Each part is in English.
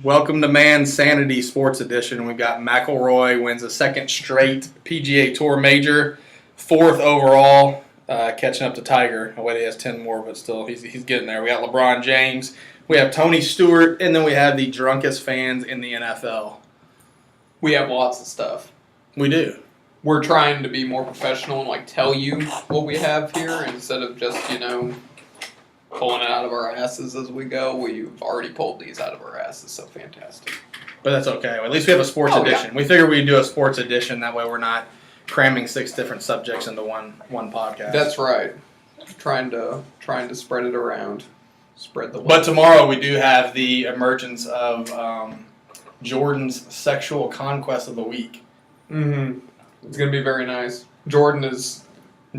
Welcome to Man Sanity Sports Edition. We've got McIlroy wins a second straight PGA Tour major, fourth overall, catching up to Tiger. I wait, he has 10 more, but still, he's getting there. We got LeBron James, we have Tony Stewart, and then we have the drunkest fans in the NFL. We have lots of stuff. We do. We're trying to be more professional and tell you what we have here instead of just, pulling it out of our asses as we go. We've already pulled these out of our asses, so fantastic. But that's okay. At least we have a sports edition. Yeah. We figured we'd do a sports edition. That way we're not cramming 6 different subjects into one podcast. That's right. Trying to spread it around. Spread the love. But tomorrow we do have the emergence of Jordan's sexual conquest of the week. Mm-hmm. It's going to be very nice. Jordan, do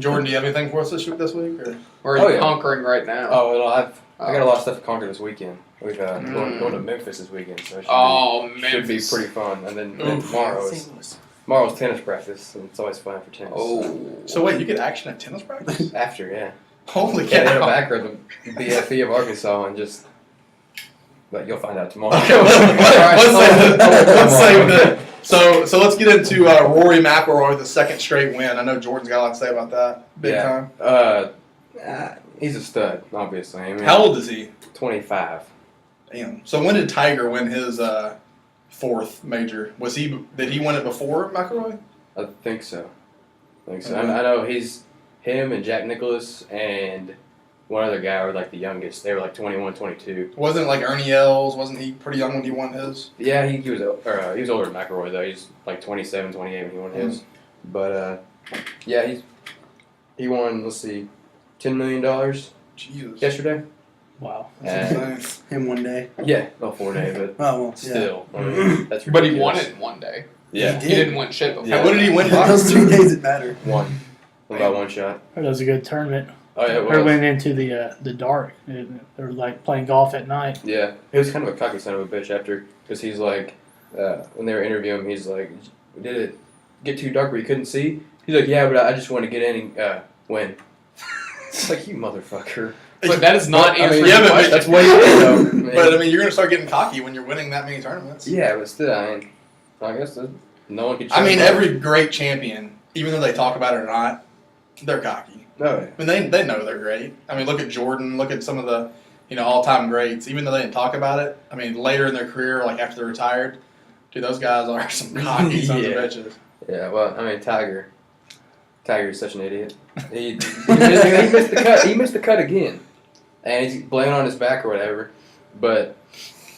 you have anything for us this week? Or are you conquering right now? Oh, well, I got a lot of stuff to conquer this weekend. We've going to Memphis this weekend, so it should be pretty fun. And then tomorrow's tennis practice, and it's always fun for tennis. Oh, so wait, you get action at tennis practice? After, yeah. Holy cow! Can't hit a back or the BFE of Arkansas and just. But you'll find out tomorrow. Okay, let's save that. So let's get into Rory McIlroy with a second straight win. I know Jordan's got a lot to say about that. Big time. He's a stud, obviously. I mean, how old is he? 25. Damn. So when did Tiger win his fourth major? Did he win it before McIlroy? I think so. I know him and Jack Nicklaus and one other guy were the youngest. They were 21, 22. Wasn't it Ernie Els? Wasn't he pretty young when he won his? Yeah, he was older than McIlroy though. He's 27, 28 when he won his. But yeah, he won. Let's see, $10 million. Jesus. Yesterday. Wow. Him one day. Yeah, not 4 days, but still. Yeah. I mean, that's ridiculous. But he won it in one day. Yeah. He didn't win shit before. Yeah. What did he win? Those 3 days that matter. One. About one shot. That was a good tournament. Oh yeah, it was. They went into the dark. They were playing golf at night. Yeah, he was kind of a cocky son of a bitch after, because he's when they were interviewing him, he's like, did it get too dark where you couldn't see? He's like, yeah, but I just want to get in and win. It's like, you motherfucker. But that is not answering the question. That's way though. But I mean, you're gonna start getting cocky when you're winning that many tournaments. Yeah, but still, I guess no one can. Every great champion, even though they talk about it or not, they're cocky. No. I mean, they know they're great. I mean, look at Jordan. Look at some of the, all-time greats. Even though they didn't talk about it, I mean, later in their career, after they're retired, dude, those guys are some cocky sons of bitches. Yeah, well, I mean, Tiger is such an idiot. He missed the cut. He missed the cut again, and he's blaming on his back or whatever. But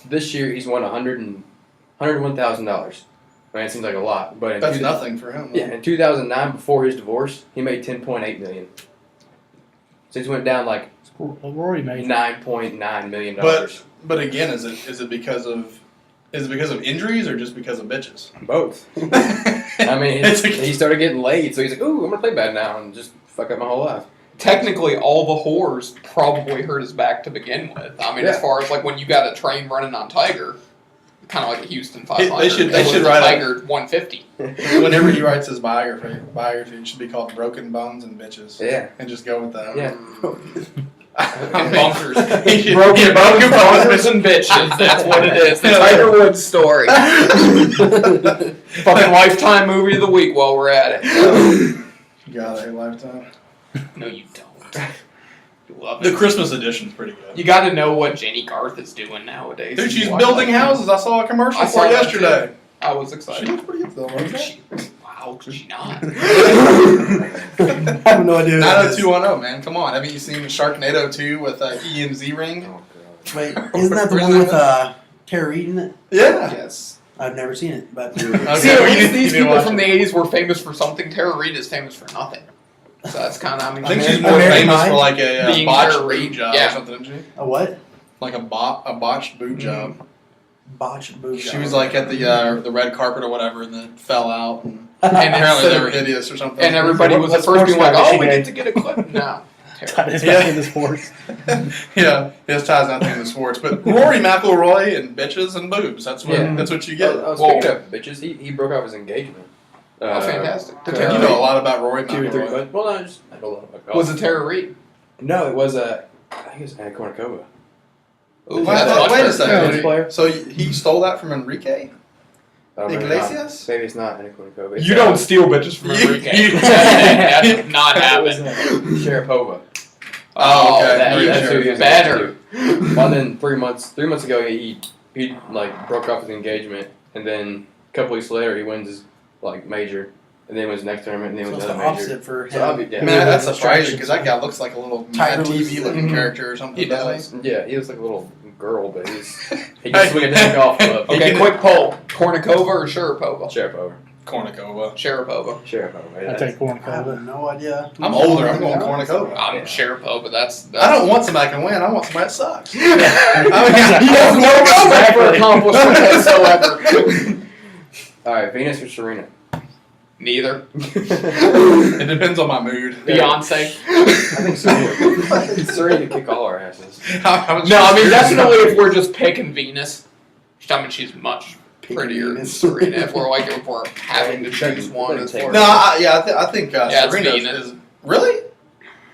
this year he's won $101,000. I mean, it seems like a lot, but that's nothing for him. Yeah, in 2009, before his divorce, he made $10.8 million. So he's went down Rory made $9.9 million. But again, is it because of injuries or just because of bitches? Both. I mean, he started getting laid, so he's like, "Ooh, I'm gonna play bad now and just fuck up my whole life." Technically, all the whores probably hurt his back to begin with. I mean, as far as when you got a train running on Tiger. Kind of like a Houston 500. They should write Tiger 150. Whenever he writes his biography, it should be called Broken Bones and Bitches. Yeah. And just go with that. Yeah. And bunkers. Broken bones and bitches. That's what it is. The Tiger Woods story. Fucking Lifetime movie of the week while we're at it. You got a Lifetime? No, you don't. Love the Christmas edition's pretty good. You got to know what Jenny Garth is doing nowadays. Dude, she's building houses. I saw a commercial for her yesterday. I was excited. She looks pretty good though. Wow, could she not? I have no idea. 90210, man. Come on. Haven't you seen Sharknado 2 with Ian Ziering? Oh, God. Wait, isn't that the one with Tara Reid in it? Yeah. Yes. I've never seen it, but See, at least these people from the 80s were famous for something. Tara Reid is famous for nothing. So that's kind of, I think she's more famous for a botched boob job or something, isn't she? A what? Like a botched boob job. Botched boob job. She was at the red carpet or whatever and then fell out and Apparently they instead were of, idiots or something. and everybody was at What first being sports like, car "Oh, is we she get to get a clip." No, terrible. Ties Yeah. back into sports. Yeah, his ties nothing in sports. But Rory McIlroy and bitches and boobs. That's what Yeah. that's what you get. Speaking of bitches, he broke off his engagement. Oh, fantastic. To To You Tara know a Reid. lot about Rory 2 or 3 McIlroy. months. Well, no, I know a lot about golf. Was it Tara Reid? No, it was I think it was Anna Kournikova. Ooh, Wait, that's much wait a better. second. Tennis player. So he stole that from Enrique Maybe Iglesias? Maybe it's not Anna Kournikova. It's, You don't steal bitches from You- Enrique. you- That did not It was, happen. Sharapova. Oh, okay. That's who he was Better. engaged to. Well, then 3 months ago, he like broke off his engagement, and then a couple weeks later, he wins his like major, and then wins the next tournament, and then So wins it's the another major. opposite for So him. yeah. Man, that's surprising because that guy looks like a little Tiger Mad Woods. TV looking Mhm. character or something. He doesn't does. Yeah, he looks like a little girl, but he can swing a damn golf club. He Okay, can- quick poll: Kornikova or Sharapova? Sharapova. Kornikova. Sharapova. Sharapova. I take I Kornikova. have no idea. I'm older. I'm going Kornikova. I'm Yeah. Sharapova. That's I don't want somebody that can win. I want somebody that sucks. He has no respect for accomplishment whatsoever. All right, Venus or Serena? Neither. It depends on my mood. Beyonce. I think Serena. Serena can kick all our asses. No, I mean definitely if we're just picking Venus. I mean she's much prettier than Venus. Serena. If we're having to choose one as far No, as I think Yeah, it's Serena Venus. is really.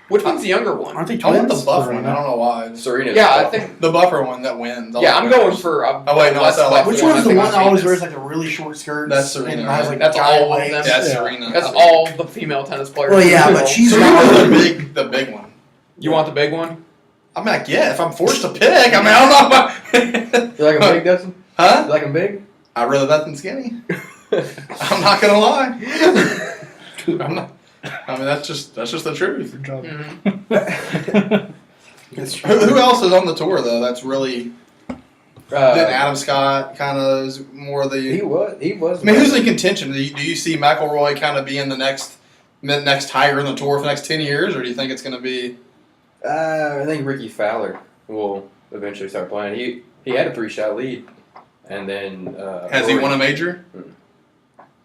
which one's the younger one? Aren't they I want twins? the buff Serena. one. I don't know why. Serena. Yeah, I think. The buffer one that wins. I Yeah, like I'm that. going for. Oh, wait, no, less I said, like, buff Which one, one's the I think one it's that always Venus. wears like the really short skirts? That's Serena, And has right? like That's giant all of legs? them. That's Yeah. Serena. That's all the female tennis players. Well, yeah, but she's Serena's not. the big one. You want the big one? I mean, yeah, if I'm forced to pick, I mean, I don't know. You like him big, Dustin? Huh? You like him big? I really that than skinny. I'm not gonna lie. I'm not. I mean, that's just the truth. Mm-hmm. Who else is on the tour though? That's really. Then Uh, Adam Scott kind of is more the. he was. I mean, who's in contention? Do you see McIlroy kind of being the next Tiger in the tour for the next 10 years, or do you think it's going to be? I think Ricky Fowler will eventually start playing. He had a 3-shot lead, and then Has he Rory- won a major? Mm.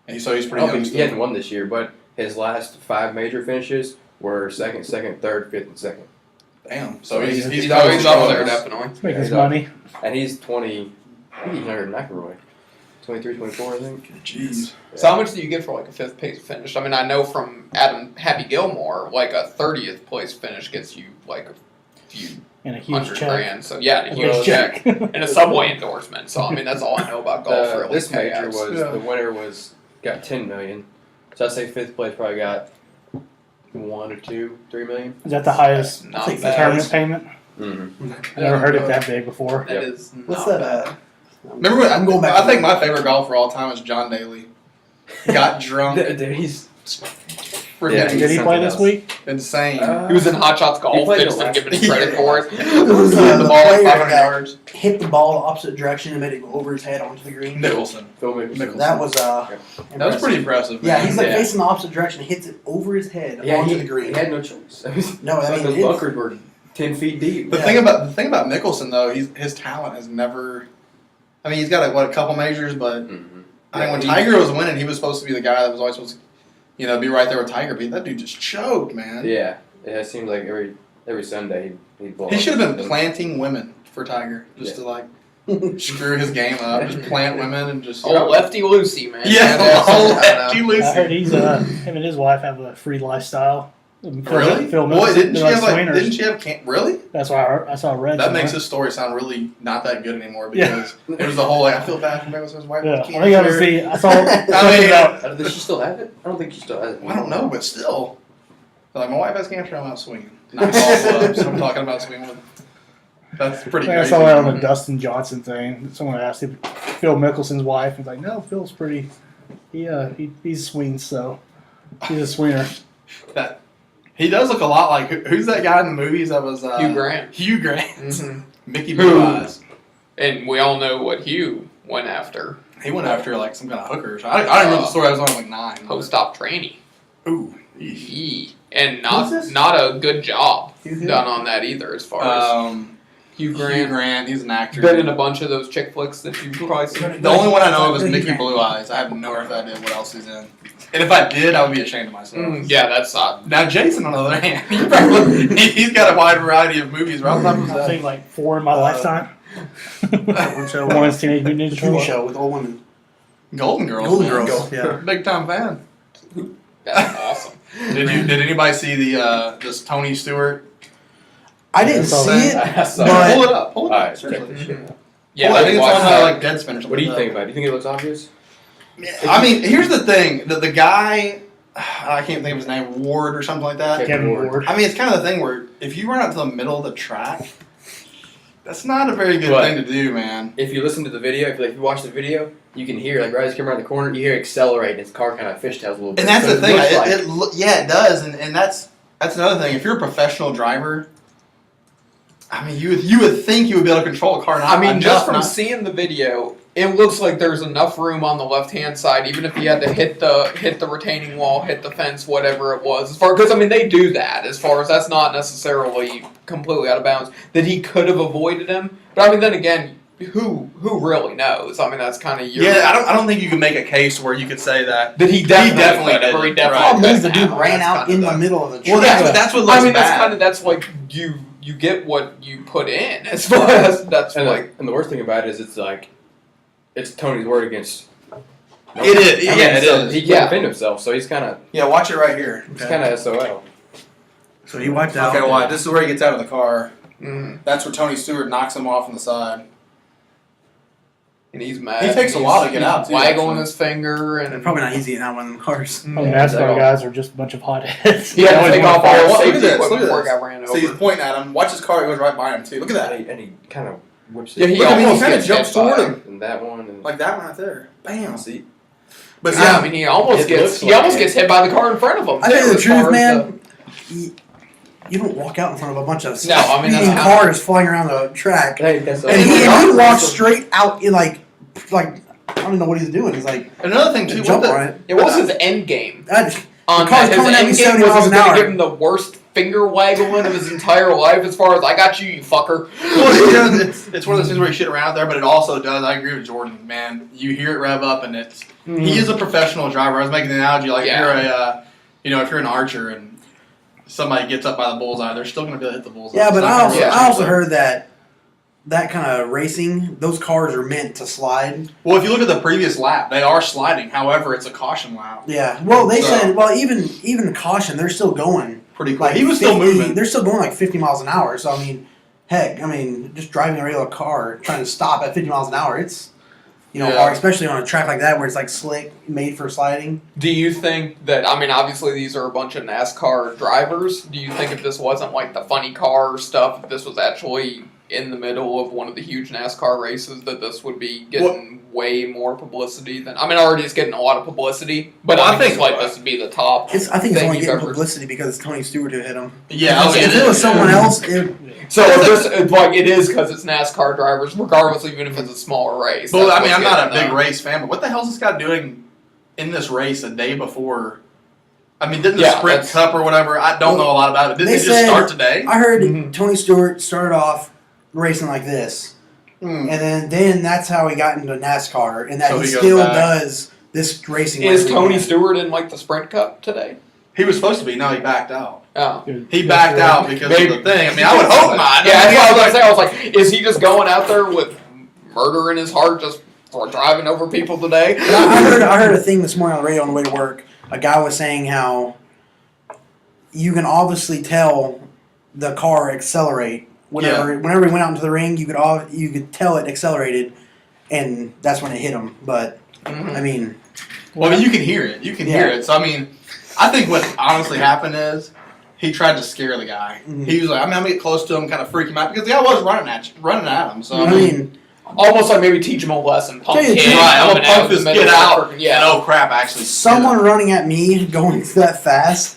And so he's I pretty don't young. think he hasn't won this year, but his last 5 major finishes were second, third, fifth, and second. Damn. So He's- he's He's always always up there, there. definitely. Make his Yeah, money. And he's 20. I think he's younger than McIlroy. 23, 24, I think. Jeez. So how much do you get for like a 5th place finish? I mean, I know from Happy Gilmore, like a 30th place finish gets you like a few And a huge $100 check. grand. So yeah, and a A huge big check and a Subway endorsement. So I mean, that's all I know about golf. Really, This major payouts. was Yeah. the winner got 10 million. So I'd say 5th place probably got 1 or 2, 3 million. Is that the highest Not think bad. tournament payment? Mm-hmm. I never heard it that big before. That is What's not that? bad. Remember when, I'm going back. I think my favorite golfer of all time is John Daly. Got drunk. He's Freaking Yeah, Did he something play this else. week? insane. He was in Hot Shots He Golf. played They the just didn't last- give him any credit for it. It was Hit the the ball at player 500 that yards. hit the ball the opposite direction and made it go over his head onto the green. Nicholson. Phil Mickelson. That was That was pretty impressive. Yeah, man. he's like Yeah. facing the opposite direction, hits it over his head Yeah, onto he, the green. he had no choice. No, I mean, those it- bunkers were 10 feet deep. The Yeah. thing about Mickelson though, his talent has never. I mean, he's got a couple majors, but Mhm. I mean, when he- Tiger was winning, he was supposed to be the guy that was always supposed to, be right there with Tiger. But that dude just choked, man. Yeah, it seems like every Sunday he'd blow He up should have been something. planting women for Tiger, just to like screw his game up, just plant women and just. Oh, Lefty Lucy, man. Yeah, That is- oh, I know. Lefty I heard Lucy. he's him and his wife have a free lifestyle. Really? Phil Boy, Mickelson, didn't they're she like have like? swingers. Didn't she have? Really? That's why I saw read. That makes somewhere. his story sound really not that good anymore Yeah. because it was the whole like I feel bad for Mickelson's wife. Yeah, I with think I was cancer. I saw I something mean, about Does she still have it? I don't think she still has it. I don't know, but still, like my wife has cancer. I'm out swinging, not golf clubs. I'm talking about swinging with. That's pretty I crazy. saw that on the Dustin Johnson thing. Someone asked if Phil Mickelson's wife. He's like, no, Phil's pretty. He swings, so he's a swinger. That he does look a lot like who's that guy in the movies that was Hugh Grant. Hugh Grant, Mhm. Mickey Who? Blue Eyes. And we all know what Hugh went after. He went after like some kind of hooker. Or something. I don't remember the story. I was only like 9. Post-op training. Ooh. Yee. And Who's this? not a good job Who's who? done on that either, as far as Hugh Hugh Grant. Grant, he's an actor. Been in a bunch of those chick flicks that you've probably seen. The only one I know of is Hugh Mickey Grant. Blue Eyes. I have no idea what else he's in. And if I did, I would be ashamed of myself. Yeah, that's odd. Now Jason, on the other hand, he's got a wide variety of movies right on top of his I head. think like 4 in my lifetime. One show. One is Teenage Mutant The Ninja TV Turtles. show with old women. Golden Girls. Golden man. Girls, yeah. Big time fan. That's awesome. Did anybody see the this Tony Stewart? I didn't I saw see it. I saw But- Pull it up. Pull it Alright, up. check Seriously. this shit out. Yeah, I think it's watched on that. like Deadspin or something. What do you like think about it? Do you think it looks obvious? that. I mean, here's the thing: the guy, I can't think of his name, Ward or something like that. Kevin Ward. Ward. I mean, it's kind of the thing where if you run out to the middle of the track, that's not a very good What? thing to do, man. If you listen to the video, if you watch the video, you can hear like right as you come around the corner, you hear accelerate, and his car kind of fishtails a little bit. And that's So the thing. looks like- Yeah, it does, and that's another thing. If you're a professional driver, I mean, you would think you would be able to control a car. I mean, just from not, seeing the video, it looks like there's enough room on the left-hand side, even if he had to hit the retaining wall, hit the fence, whatever it was. As far because I mean, they do that. As far as that's not necessarily completely out of bounds. That he could have avoided him, but I mean, then again, who really knows? I mean, that's kind of your. yeah, I don't think you can make a case where you could say that. That he definitely did. could. He Right. definitely Problem is, the couldn't dude have. ran That's out kinda in the the- middle of the Well, track. that's what looks I mean, bad. that's like you get what you put in. As far as that's and, like. and the worst thing about it is it's like it's Tony's word against. It is. I mean, Yeah, it so is. He can't Yeah. defend himself, so he's kind of Yeah, watch it right here. SOL. So he wiped out. Okay, watch. This is where he gets out of the car. Mm, That's where Tony Stewart knocks him off on the side. and he's mad. He takes a He's- while to get he's out, too, Waggling actually. his finger and It's probably not easy getting out of one of them cars. Oh, NASCAR guys are just a bunch of hotheads. He had to Always take wanna off all fire the Look at safety this, equipment look at before it this. got ran So he's over. pointing at him. Watch his car. It goes right by him too. Look at that. And he kind of whips Yeah, it. he Look, I mean, he almost kinda gets jumps hit by toward it. him. And that one. And Like that one right there. Bam. see, But Yeah, I mean, he almost It gets looks he like almost it. gets hit by the car in front of him. I tell you too, the as truth, far as man. You don't walk out in front of a bunch of No, I mean, that's speeding not- cars flying around the track. hey, that's And he walked straight out in like I don't even know what he's doing. He's like another thing too. jump What on the, it. It was his end game. That, On The car's his coming at me end game 70 was he miles was an going hour. to give him the worst finger waggling of his entire life. As far as I got you, you fucker. well, you know, it's one of those things where you shit around out there, but it also does. I agree with Jordan, man. You hear it rev up, and it's he is a professional driver. I was making the analogy like Yeah. if you're a if you're an archer and somebody gets up by the bullseye, they're still going to be able to hit the bullseye. yeah, It's but not I gonna also, be a I also chance. heard that kind of racing, those cars are meant to slide. Well, if you look at the previous lap, they are sliding. However, it's a caution lap. Yeah. Well, they So- said even caution, they're still going. Pretty quick. Like He was still 50 moving. They're still going like 50 miles an hour. So I mean, heck, just driving a regular car, trying to stop at 50 miles an hour, it's Yeah. hard, especially on a track like that where it's like slick, made for sliding. Do you think that, I mean, obviously these are a bunch of NASCAR drivers. Do you think if this wasn't like the funny car stuff, if this was actually in the middle of one of the huge NASCAR races, that this would be getting way more publicity than, I mean, already it's getting a lot of publicity, but Well, I I think think- like this would be the top. I think it's thing only you've getting ever- publicity because it's Tony Stewart who hit him. Yeah, if it was someone else, So it is because it's NASCAR drivers, regardless, even if it's a smaller race. But That's I mean, I'm what's not a getting big race fan, but what the hell is this guy doing in this race a day before? I mean, didn't the Yeah, Sprint that's- Cup or whatever? I don't know a lot about it. Didn't They it just said- start today? I heard Mhm. Tony Stewart started off racing like this, Hmm. and then that's how he got into NASCAR, and that So he he goes still back. does this racing. Is every Tony weekend. Stewart in like the Sprint Cup today? He was supposed to be. No, he backed out. Oh. He backed out because Maybe. of the thing. I mean, I would hope not. Yeah, I mean, that's what I was gonna say. I was like, is he just going out there with murder in his heart just for driving over people today? I heard a thing this morning on the radio on the way to work. A guy was saying how you can obviously tell the car accelerate whenever he went out into the ring. You could tell it accelerated, and that's when it hit him. But Mhm. I mean, Well, I mean, you can hear it. You can hear it. So, I mean, I think what honestly happened is he tried to scare the guy. Mhm. He was like, I'm going to get close to him, kind of freak him out, because the guy was running at him. So, I mean, Almost like maybe teach him a lesson. Pump Tell you the kid, truth, right, I'm coming going to out pump in the this middle kid of the out. freaking- Yeah. And, oh, crap, actually. someone running at me going that fast.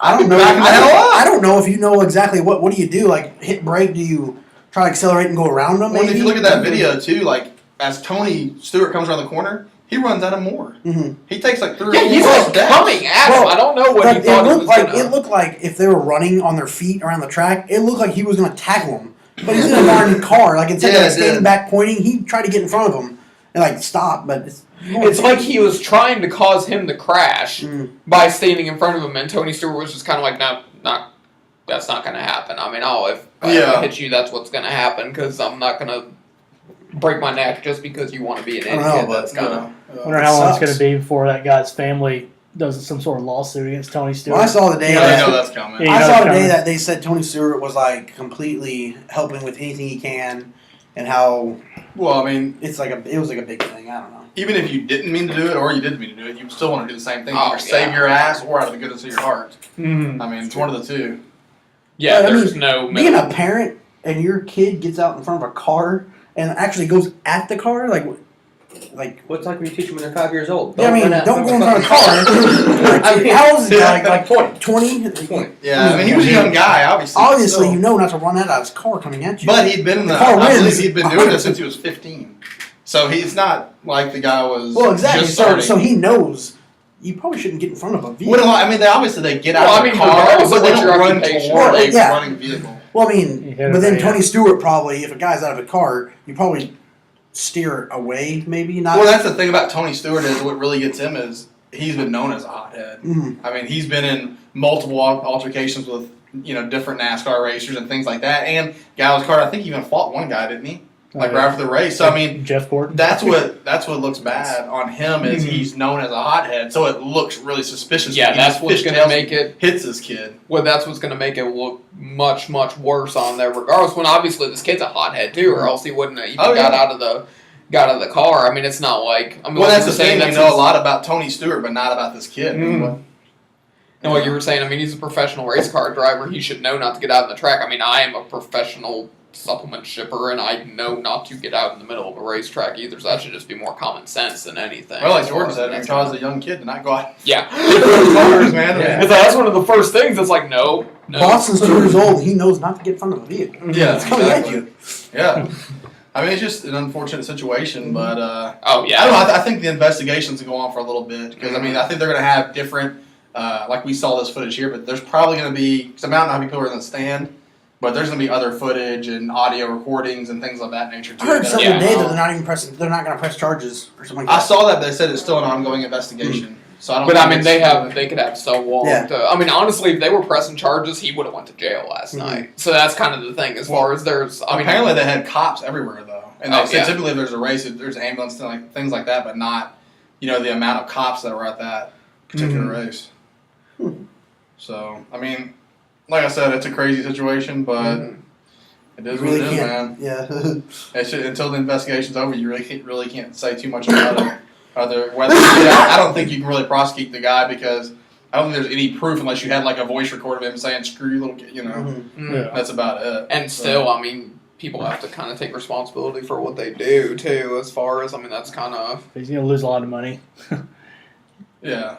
I don't know. Backing the hell up. I don't know if you know exactly what do you do? Like hit brake? Do you try to accelerate and go around them? Well, Maybe? if you look at that video, too, like, as Tony Stewart comes around the corner, he runs at him more. Mhm. He takes like 3 Yeah, or he's 4 like steps. coming at him. Well, I don't know what But he thought he was it gonna. looked like if they were running on their feet around the track, it looked like he was going to tackle him. But he's in a darn car. Like instead Yeah, of it standing did. back pointing, he tried to get in front of him and like stop. But It's like he was trying to cause him to crash by standing in front of him, and Tony Stewart was just kind of like, no, not. That's not going to happen. I mean, if I hit you, that's what's going to happen because I'm not going to break my neck just because you want to be an I don't idiot. know, That's but, kind you of. know. I wonder how long it's going Sucks. to be before that guy's family does some sort of lawsuit against Tony Stewart. Well, I saw the day. Yeah, I that, know that's coming. Yeah. I you know saw it's today coming. that they said Tony Stewart was like completely helping with anything he can, and how Well, I mean, it was like a big thing. I don't know. even if you didn't mean to do it or you did mean to do it, you still want to do the same thing. Oh, Either save yeah. your ass or out of the goodness of your heart. Mm-hmm. I mean, it's one of the two. Yeah, But, I there's mean, no Being middle. a parent and your kid gets out in front of a car and actually goes at the car, like Well, it's like when you teach them when they're 5 years old. yeah, I mean, run out don't go in front front of a car. I mean, How old is he? Like 20. 20? 20. Yeah, I mean, he was a young guy, obviously. Obviously, so- you know not to run out of his car coming at you. But he'd been in the. The car I believe wins. he'd been doing this since he was 15. So he's not like the guy was. well, exactly. Just So, starting. so he knows you probably shouldn't get in front of a vehicle. Well, I mean, they get out Well, of I the mean, car, regardless but of they what don't your run occupation toward is. a Yeah. running vehicle. Well, I mean, You hit but it then right Tony in. Stewart probably, if a guy's out of a car, you probably steer away, maybe not. Well, that's the thing about Tony Stewart is what really gets him is he's been known as a hothead. Mhm. I mean, he's been in multiple altercations with different NASCAR racers and things like that. And Gallows Carter, I think he even fought one guy, didn't he? Like right after the race. So I mean, Jeff Gordon. that's what looks bad on him is Mhm. he's known as a hothead. So it looks really suspicious. Yeah, when he that's just what's going to fishtails make it. hits his kid. Well, that's what's going to make it look much, much worse on there. Regardless, when obviously this kid's a hothead too, or else he wouldn't have even Oh, yeah. got out of the car. I mean, it's not like. I mean, Well, like that's you the were saying, thing. We that's know a his- lot about Tony Stewart, but not about this kid. Mm. And what you were saying, I mean, he's a professional race car driver. He should know not to get out on the track. I mean, I am a professional supplement shipper, and I know not to get out in the middle of a racetrack either. So that should just be more common sense than anything. Well, like as far Jordan as said, that's he taught as a young kid to not go out Yeah. cars, man. Yeah. It's like, that's one of the first things. It's like, no. Boston's 2 years old. He knows not to get in front of a vehicle. Yeah, It's coming exactly. at you. Yeah. I mean, it's just an unfortunate situation, but Oh, I yeah. don't know. I think the investigations will go on for a little bit because I mean, I think they're going to have different. Like we saw this footage here, but there's probably going to be because I don't know how many people are in the stand, but there's going to be other footage and audio recordings and things of that nature too. I heard that- something Yeah. today that they're not even pressing. They're not going to press charges or something like I that. saw that they said it's still an ongoing investigation. So I don't. But I think mean, it's- they could have so long. Yeah. I mean, honestly, if they were pressing charges, he would have went to jail last Mhm. night. So that's kind of the thing. As far as there's, I mean, apparently they had cops everywhere though, and they Oh, said yeah. typically if there's a race, there's ambulance things like that, but not the amount of cops that were at that particular race. Hmm. So I mean, like I said, it's a crazy situation, but Mhm. it is You what really it is, man. can't. Yeah. Until the investigation's over, you really can't say too much about it. I don't think you can really prosecute the guy because I don't think there's any proof unless you had like a voice record of him saying "screw you, little kid." Mhm. Mm. Yeah. That's about it. And still, I mean, people have to kind of take responsibility for what they do too. As far as, I mean, that's kind of. He's going to lose a lot of money. Yeah.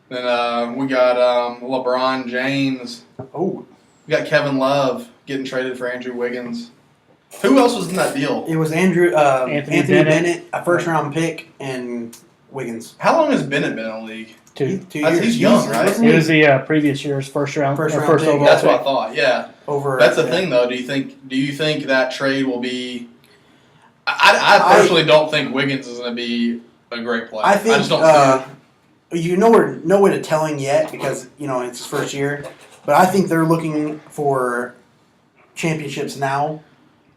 Then we got LeBron James. Oh, We got Kevin Love getting traded for Andrew Wiggins. Who else was in that deal? it was Anthony Anthony Bennett, a first round pick, and Wiggins. How long has Bennett been in the league? 2. 2 That's- years. he's young, right? wasn't He was the previous year's first round First round first pick. overall That's what I pick. thought. Yeah. over. That's the thing, though. Do you think that trade will be? I personally don't think Wiggins is going to be a great player. I think just don't see it. you know we're no way to telling yet because it's his first year, but I think they're looking for championships now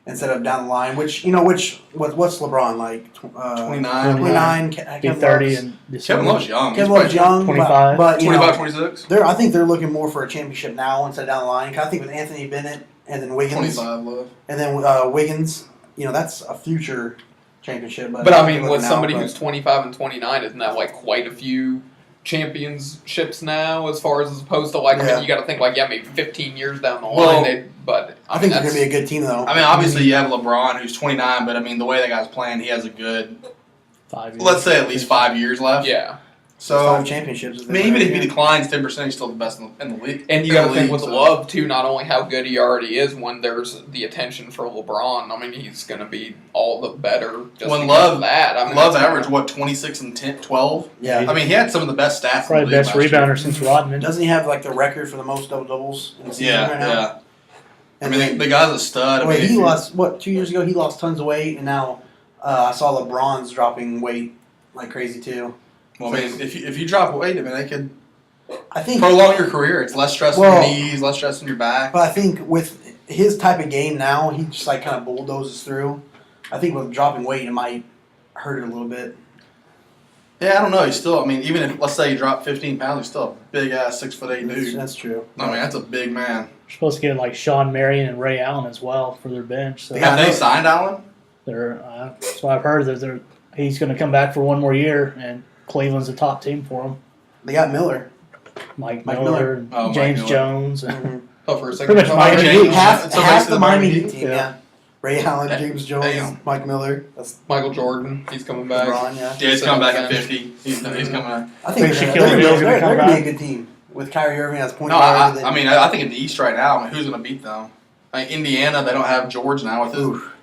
instead of down the line. What's LeBron like? 29. 29. Be Kevin 30 Love's- in December. Kevin Love's young. Kevin Love's young, 25. but 25, 26? I think they're looking more for a championship now instead of down the line. 'Cause I think with Anthony Bennett and then Wiggins 25, Love. and then Wiggins, that's a future championship. But I mean, they're with looking somebody out, who's 25 and 29, isn't that like quite a few championships now? As far as opposed to like, I Yeah. mean, you got to think like, yeah, maybe 15 years down the Well, line. But I think they're that's, going to be a good team though. I mean, obviously you have LeBron, who's 29, but I mean, the way that guy's playing, he has a good, 5 years. let's say at least 5 years left. yeah. So, 5 championships. I mean, even if he declines 10%, he's still the best in the league. And you in got the to think league, with so. Love too, not only how good he already is when there's the attention for LeBron. I mean, he's going to be all the better just When because Love- of that. I mean, Love that's- averaged, 26 and 12? yeah. I mean, he had some of the best stats Probably in the league best last year. rebounder since Rodman. Doesn't he have like the record for the most double doubles in the season Yeah, right now? yeah. I mean, the guy's a stud. I Wait, mean, he lost, 2 years ago? He lost tons of weight, and now I saw LeBron's dropping weight like crazy too. Well, I mean, if you drop weight, I mean, they could I think, prolong your career. It's less stress on your knees, less stress on your back. but I think with his type of game now, he just like kind of bulldozes through. I think with dropping weight, it might hurt it a little bit. Yeah, I don't know. He's still, I mean, even if, let's say he dropped 15 pounds, he's still a big-ass 6'8" dude. That's true. I mean, that's a big man. We're supposed to get like Sean Marion and Ray Allen as well for their bench. So Have they signed Allen? they're so I've heard that he's going to come back for one more year, and Cleveland's the top team for him. They got Miller. Mike Mike Miller, and Oh, Mike James Miller. Jones. Mhm. Oh, for a second. Pretty much Mike Miami James. Heat. half So half basically the Miami Heat. Heat team, Yeah. yeah. Ray Allen, Damn. James Jones, Damn. Mike Miller. That's Michael Jordan, he's coming back. LeBron, yeah. Yeah, he's coming back at Bench. 50. He's coming back. I think Think they're Shaquille O'Neal's going gonna come to be a back? good team with Kyrie Irving as point No, guard. I mean, I think in the East right now, I mean, who's going to beat them? Like Indiana, they don't have George now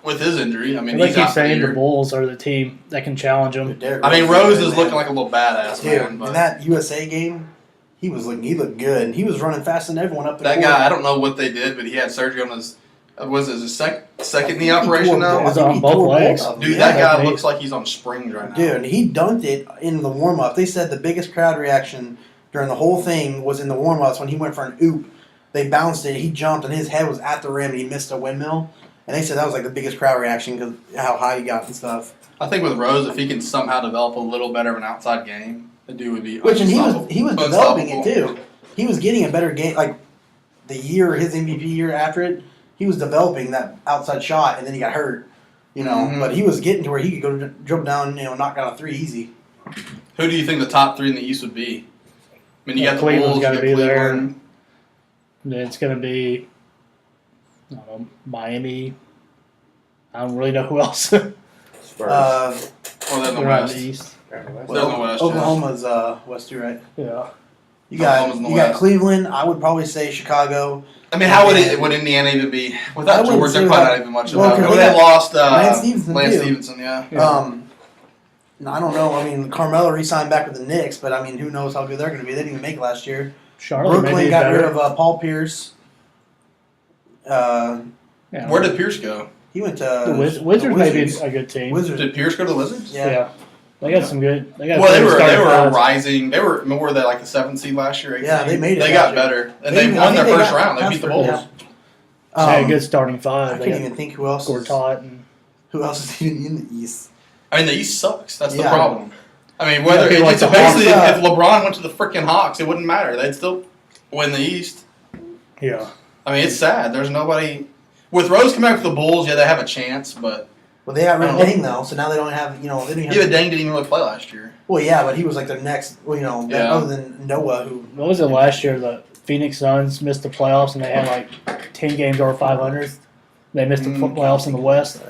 with his injury. I mean, They he's keep out for the saying the year. Bulls are the team that can challenge them. I mean, Rose is looking like a little badass, Dude, man. in But that USA game, he looked good, and he was running faster than everyone up the that court. guy, I don't know what they did, but he had surgery on his. Was it his second knee He operation tore now? both- It was I think on he both tore legs. of them, Dude, yeah. that guy they- looks like he's on springs right now. Dude, he dunked it in the warm up. They said the biggest crowd reaction during the whole thing was in the warm ups when he went for an oop. They bounced it, he jumped, and his head was at the rim, and he missed a windmill. And they said that was like the biggest crowd reaction because how high he got and stuff. I think with Rose, if he can somehow develop a little better of an outside game, the dude would be Which and unstoppable. he was developing it Unstoppable. too. He was getting a better game. Like the year his MVP year after it, he was developing that outside shot, and then he got hurt. You know, Mhm. but he was getting to where he could go dribble down, knock down a three easy. Who do you think the top three in the East would be? I mean, you Yeah, got the Cleveland's Bulls, you gotta got be there. Cleveland. And then it's going to be I don't know, Miami. I don't really know who else. They're Spurs. Or they're in the on West. the East. They're in the West. Oklahoma's West too, right? Yeah. You got Oklahoma's in the you got West. Cleveland. I would probably say Chicago. I mean, how would Indiana even be I without wouldn't George? say They're probably without- not even much well, of that. 'cause They they got lost Lance Stevenson, Lance too. Stevenson, yeah. Yeah. No, I don't know. I mean, Carmelo re-signed back with the Knicks, but I mean, who knows how good they're going to be? They didn't even make it last year. Charlotte Brooklyn maybe got better. rid of Paul Pierce. Yeah. Where did Pierce go? He went to the Wizards may be a good team. Wizards. Did Pierce go to the Wizards? Yeah. They got some good. They got Well, they good were starting fives. rising. They were more than like the 7th seed last year. 8th Yeah, seed. they made it They last got year. better, and They- they I won their think they first got round. They past beat the first, Bulls. yeah. They had a Um, good starting I five. They can't got even think who else. Gortat and Who else is even in the East? I mean, the East sucks. That's the Yeah. problem. I mean, whether people like it's the basically Hawks, if LeBron went to the freaking Hawks, it wouldn't matter. They'd still win the East. yeah. I mean, it's sad. There's nobody with Rose coming back with the Bulls. Yeah, they have a chance, but Well, they got rid of Oh. Dang though, so now they don't have. They don't even have. even Dang didn't even really play last year. Well, yeah, but he was like their next. Yeah. Other than Noah, who What was it last year? The Phoenix Suns missed the playoffs and they had like 10 games over 500. They missed the playoffs in the West,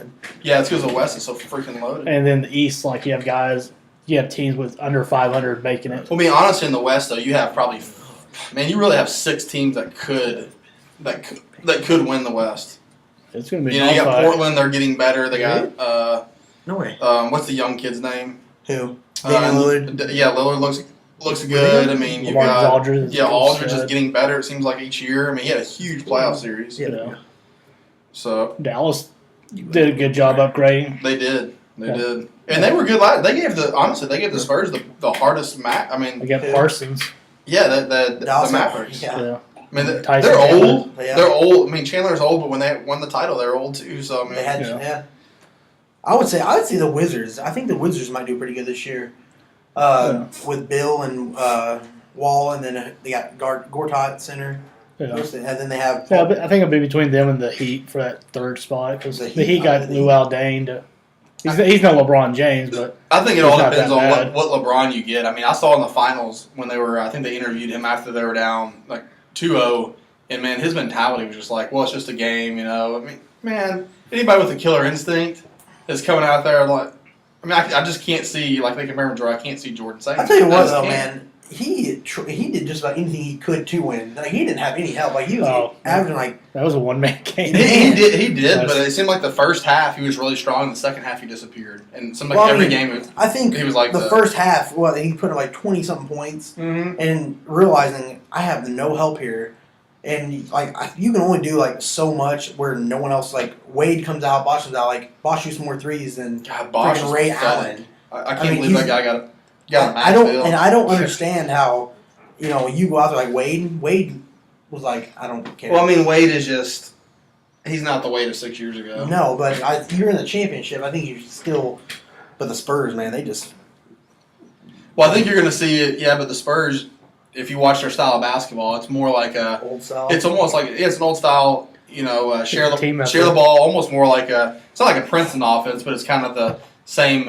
Yeah, it's because the West is so freaking loaded. and then the East, like you have teams with under 500 making it. Well, I mean, honestly, in the West though, you have probably, man, you really have 6 teams that could win the West. It's going to be. You know, you got fight. Portland. They're getting better. They got no way. what's the young kid's name? Who Damian Lillard. Yeah, Lillard looks good. I mean, you Lamar got Aldridge. is Aldridge is good. getting better. It seems like each year. I mean, he had a huge playoff series. Yeah. So Dallas did a good job upgrading. they did. They Yeah. did. And they were good. They gave the Spurs the hardest match. I mean, They got Yeah. Parsons. yeah, the Dallas, Mavericks. Yeah. Yeah. I mean, they're Tyson old. Chandler. Yeah. They're old. I mean, Chandler's old, but when they won the title, they were old too. So I mean, They had, Yeah. yeah. I would say the Wizards. I think the Wizards might do pretty good this year. With Bill and Wall, and then they got Gortat center, Yeah. and then they have. Yeah, but I think it'll be between them and the Heat for that third spot because The the Heat- Heat got the Lou Dane. He's no LeBron James, but I think it He's all not depends that on bad. what LeBron you get. I mean, I saw in the finals when they were. I think they interviewed him after they were down like 2-0, and man, his mentality was just like, well, it's just a game, you know. I mean, man, anybody with a killer instinct is coming out there like. I mean, I just can't see like they compare him to Jordan. I can't see Jordan saying. I tell you I what, just though, can't. man, he did just about anything he could to win. Like he didn't have any help. Like he was Oh. averaging like that was a one-man game. He did, Yes. but it seemed like the first half he was really strong, and the second half he disappeared. And it seemed like Well, I every mean, game. It, I think He was like the the- first half. Well, he put in like 20 something points, and realizing I have no help here. And like you can only do like so much where no one else like Wade comes out, Bosch comes out. Like Bosch shoots more threes than God, Bosch freaking is Ray pathetic. Allen. I can't mean, believe that he's- guy got a max I don't deal. and I don't understand how you go out there like Wade. Wade was like I don't care. Well, I mean, Wade is just he's not the Wade of 6 years ago. no, but you're in the championship. I think you still. But the Spurs, man, they just Well, I think you're going to see it. Yeah, but the Spurs, if you watch their style of basketball, it's more like a. old style. It's almost like it's an old style. Share Team the effort. share the ball, almost more like a. It's not like a Princeton offense, but it's kind of the same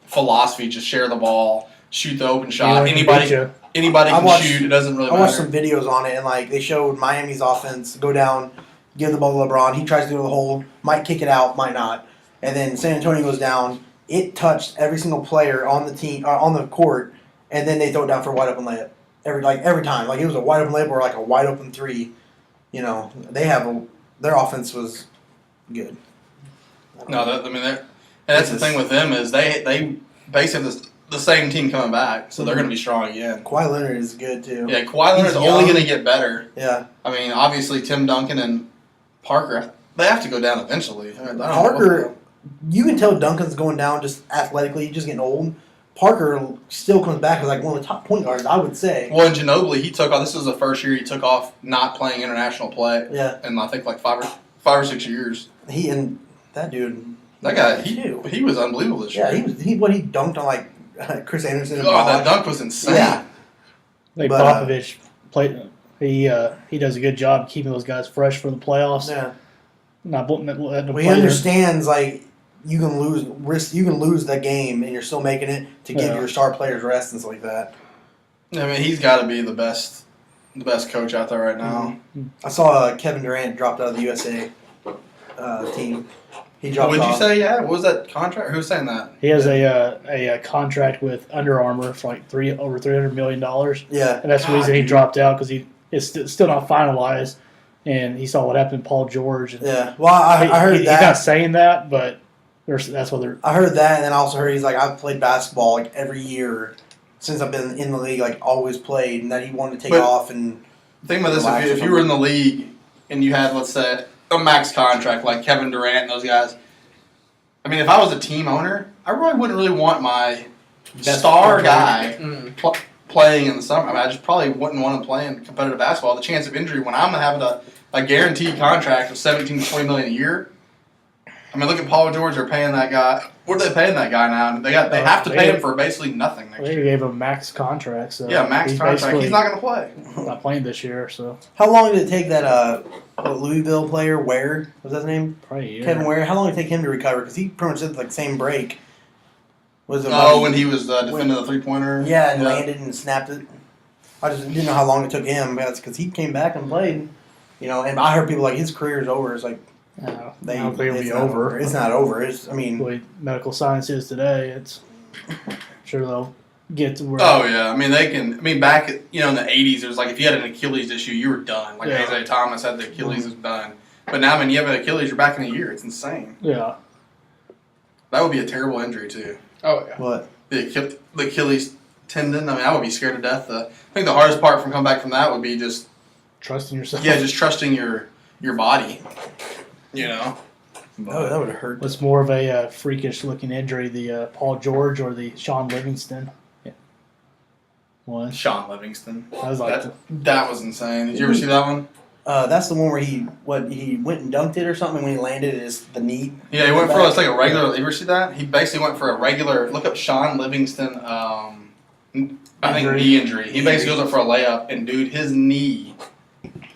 philosophy. Just share the ball, shoot the open shot. Anybody I can watched- shoot. It doesn't really I watched matter. some videos on it, and like they showed Miami's offense go down, give the ball to LeBron. He tries to go to the hole, might kick it out, might not, and then San Antonio goes down. It touched every single player on the team on the court, and then they throw it down for a wide open layup every time. Like it was a wide open layup or like a wide open three. You know, their offense was good. No, and that's the thing with them is they basically have the same team coming back, so they're going to be strong again. Kawhi Leonard is good too. Yeah, Kawhi Leonard's He's only young. going to get better. Yeah. I mean, obviously Tim Duncan and Parker, they have to go down eventually. I don't know what Parker, you can tell Duncan's going down just athletically, just getting old. Parker still comes back as like one of the top point guards, I would say. Well, in Ginobili, he took off. This was the first year he took off not playing international play, Yeah, in I think like 5 or 6 years. he and that dude. That guy, too. he was unbelievable this Yeah, year. he dunked on like Chris Anderson. And Oh, that Bosh. dunk was insane. Yeah. Like But, Popovich played. He does a good job keeping those guys fresh for the playoffs. Yeah. Not letting them Well, he play their- understands like you can lose the game and you're still making it to give Yeah. your star players rest and stuff like that. I mean, he's got to be the best coach out there right now. I saw Kevin Durant dropped out of the USA team. He dropped Would you off. say? Yeah. What was that contract? Who was saying that? He has a contract with Under Armour for like over $300 million, and Yeah. that's the God, reason he dude. dropped out because it's still not finalized, and he saw what happened to Paul George. And Yeah. Well, I heard he's that. not saying that, but that's what they're. I heard that, and then I also heard he's like, I've played basketball like every year since I've been in the league, like always played, and that he wanted to take But- off and The thing about this, Relax if you were in the league and you had, let's say, a max contract like Kevin Durant and those guys, I mean, if I was a team owner, I really wouldn't really want my Best star player. guy Mm. playing in the summer. I mean, I just probably wouldn't want him playing competitive basketball. The chance of injury when I'm having a guaranteed contract of 17 to 20 million a year. I mean, look at Paul George. They're paying that guy. What are they paying that guy now? They have to pay him for basically nothing next They year. gave him a max contract, so Yeah, max he's contract. basically He's not going to play. not playing this year, so how long did it take that Louisville player Ware was that his name? probably a year. Kevin Ware. How long did it take him to recover? Because he pretty much did like same break. Was it? Oh, when he was defending the 3-pointer. Yeah, and landed and snapped it. I just didn't know how long it took him. But that's because he came back and played. You know, and I heard people like his career is over. It's like I don't know. they I don't think it'll it's be not over. It's not over. It's I The mean way medical science is today, it's sure they'll get to where. Oh yeah, I mean they can. I mean back in the 80s, it was like if you had an Achilles issue, you were done. Like Yeah. Isaiah Thomas had the Achilles is done. But now, I mean, you have an Achilles, you're back in a year. It's insane. Yeah, That would be a terrible injury too. Oh yeah. what? The Achilles tendon. I mean, I would be scared to death. I think the hardest part from coming back from that would be just trusting yourself. just trusting your body. You know. Oh, that would have hurt. What's more of a freakish looking injury, the Paul George or the Sean Livingston? Yeah. One. Sean Livingston. I was like, That was insane. Did you ever see that one? That's the one where he went and dunked it or something. When he landed, it's the knee. Yeah, he went for it's like a regular. You ever see that? He basically went for a regular. Look up Sean Livingston. I think Injury. knee injury. He basically goes up for a layup, and dude, his knee,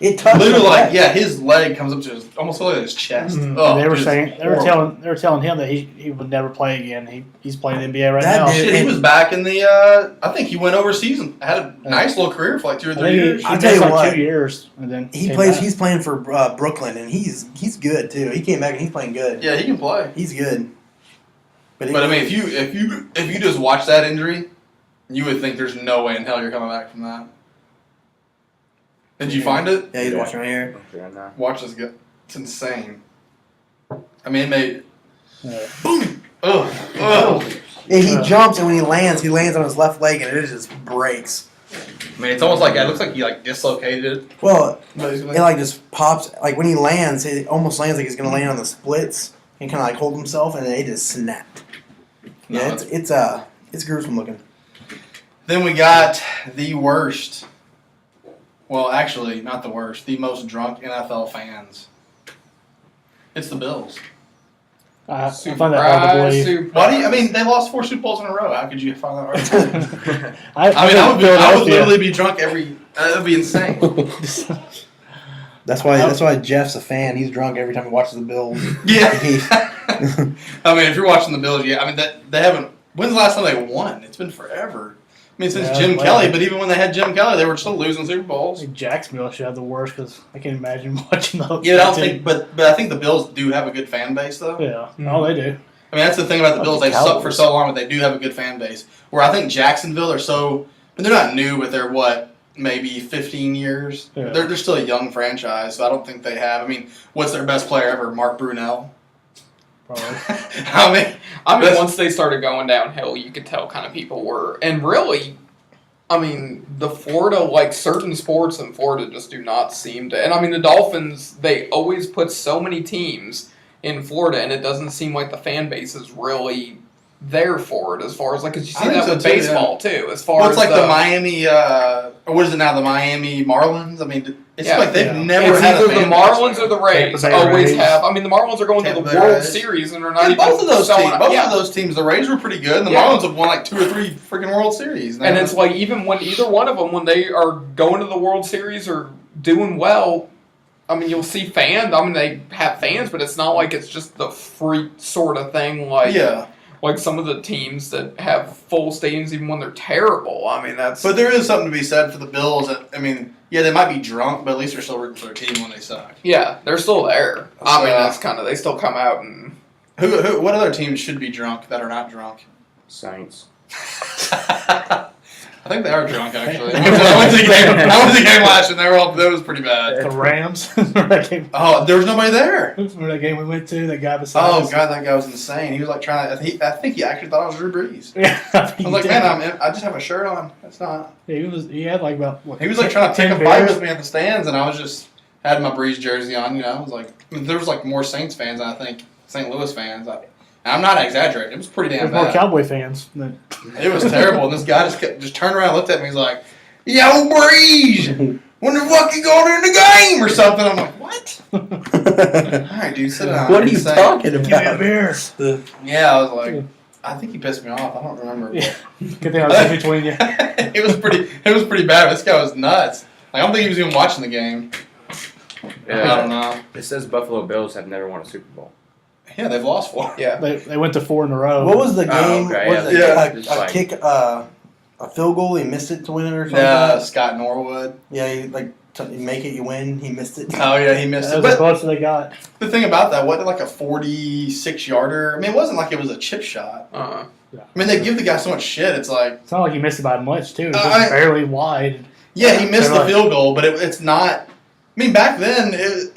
It touched. literally him. like his leg comes up to almost like his chest. Mhm. Oh, they were dude, saying it's they were horrible. telling him that he would never play again. He's playing the NBA right That now. dude- Shit, he was back in the. I think he went overseas and had a nice little career for like 2 or I 3 think years. he I'll missed tell you like what. 2 years and then He came plays. back. He's playing for Brooklyn, and he's good too. He came back and he's playing good. Yeah, he can play. He's good. But I mean, if you just watch that injury, you would think there's no way in hell you're coming back from that. Did you find it? yeah, he's watching right here. Okay, nah. Watch this go. It's insane. I mean, it made Yeah. boom. Ugh. Yeah, he Yeah. jumps and when he lands on his left leg and it just breaks. I mean, it's almost like it looks like he like dislocated it. Well, Basically. it like just pops. Like when he lands, it almost lands like he's gonna land on the splits and kind of like hold himself, and then it just snapped. Yeah, No, it's gruesome looking. Then we got the worst. Well, actually, not the worst. The most drunk NFL fans. It's the Bills. I find that hard to believe. Surprise. Why do you? I mean, they lost 4 Super Bowls in a row. How could you find that hard to believe? I I would Philadelphia. literally be drunk every. That would be insane. That's why Jeff's a fan. He's drunk every time he watches the Bills. Yeah. I mean, if you're watching the Bills, yeah. I mean, they haven't. When's the last time they won? It's been forever. I mean, since Yeah, Jim well- Kelly. But even when they had Jim Kelly, they were still losing Super Bowls. Like Jacksonville should have the worst because I can't imagine watching the. Yeah, I don't think. But I think the Bills do have a good fan base, though. Yeah, oh, they do. I mean, that's the thing about the Bills. They've sucked for Cowboys. so long, but they do have a good fan base. Where I think Jacksonville are so. I mean, they're not new, but they're what, maybe 15 years. Yeah. They're still a young franchise, so I don't think they have. I mean, what's their best player ever? Mark Brunell. Probably. I mean, that's- once they started going downhill, you could tell kind of people were, and really, I mean, the Florida, like certain sports in Florida just do not seem to, and I mean, the Dolphins, they always put so many teams in Florida, and it doesn't seem like the fan base is really there for it as far as, like, because you I see think that with so too, baseball, too, as far well, as it's like the Miami, or what is it now? The Miami Marlins. I mean, it's Yeah. like they've Yeah. never It's had either a the fan base. Marlins or the Rays. Tampa Bay Always Rays. have. I mean, the Marlins are going to Tampa the Bay World Rays. Series, and they're not Yeah, even both of those selling teams. out. Both Yeah. of those teams. The Rays were pretty good. And the Yeah. Marlins have won like 2 or 3 freaking World Series. And it's like even when either one of them, when they are going to the World Series or doing well, I mean, you'll see fans. I mean, they have fans, but it's not like it's just the freak sort of thing. Like, yeah. like some of the teams that have full stadiums, even when they're terrible. I mean, that's. But there is something to be said for the Bills. I mean, yeah, they might be drunk, but at least they're still rooting for their team when they suck. yeah, they're still there. I mean, So- that's kind of they still come out and. Who? What other teams should be drunk that are not drunk? Saints. I think they are drunk actually. I went to the game last year and they were all. That was pretty bad. The Rams. Remember that game? Oh, there was nobody there. Remember that game we went to? That guy beside Oh us? god, that guy was insane. He was like trying to. I think he actually thought I was Drew Brees. Yeah, I was like, man, I just have a shirt on. That's not. He had like about what, He was like trying to pick 10 a fight beers? with me at the stands, and I was just had my Breeze jersey on. You know, I was like, there was like more Saints fans than I think St. Louis fans. I'm not exaggerating. It was pretty damn There's more bad. Cowboy fans. Than, It was terrible. And this guy just turned around, and looked at me, he's like, "Yo, Breeze, when the fuck you going in the game or something?" I'm like, "What?" All right, dude, sit down. What are you Insane. talking Give me a about? beer. Yeah, I was like, I think he pissed me off. I don't remember. Yeah. Good thing I was in between you. It was pretty bad. This guy was nuts. Like, I don't think he was even watching the game. I don't know. It says Buffalo Bills have never won a Super Bowl. Yeah, they've lost 4. Yeah. They went to 4 in a row. What was the Oh, game? okay, Was yeah. it Just a like- kick, a field goal? He missed it to win it or something. Scott Norwood. Yeah, you you make it, you win. He missed it. Oh yeah, he missed That it. was the But closest they got. the thing about that, wasn't it like a 46-yarder? I mean, it wasn't like it was a chip shot. I mean, they give the guy so much shit. It's like, It's not like he missed it by much, too. It was I- barely wide. yeah, he missed They're the field goal, but it's not. I mean, back then, it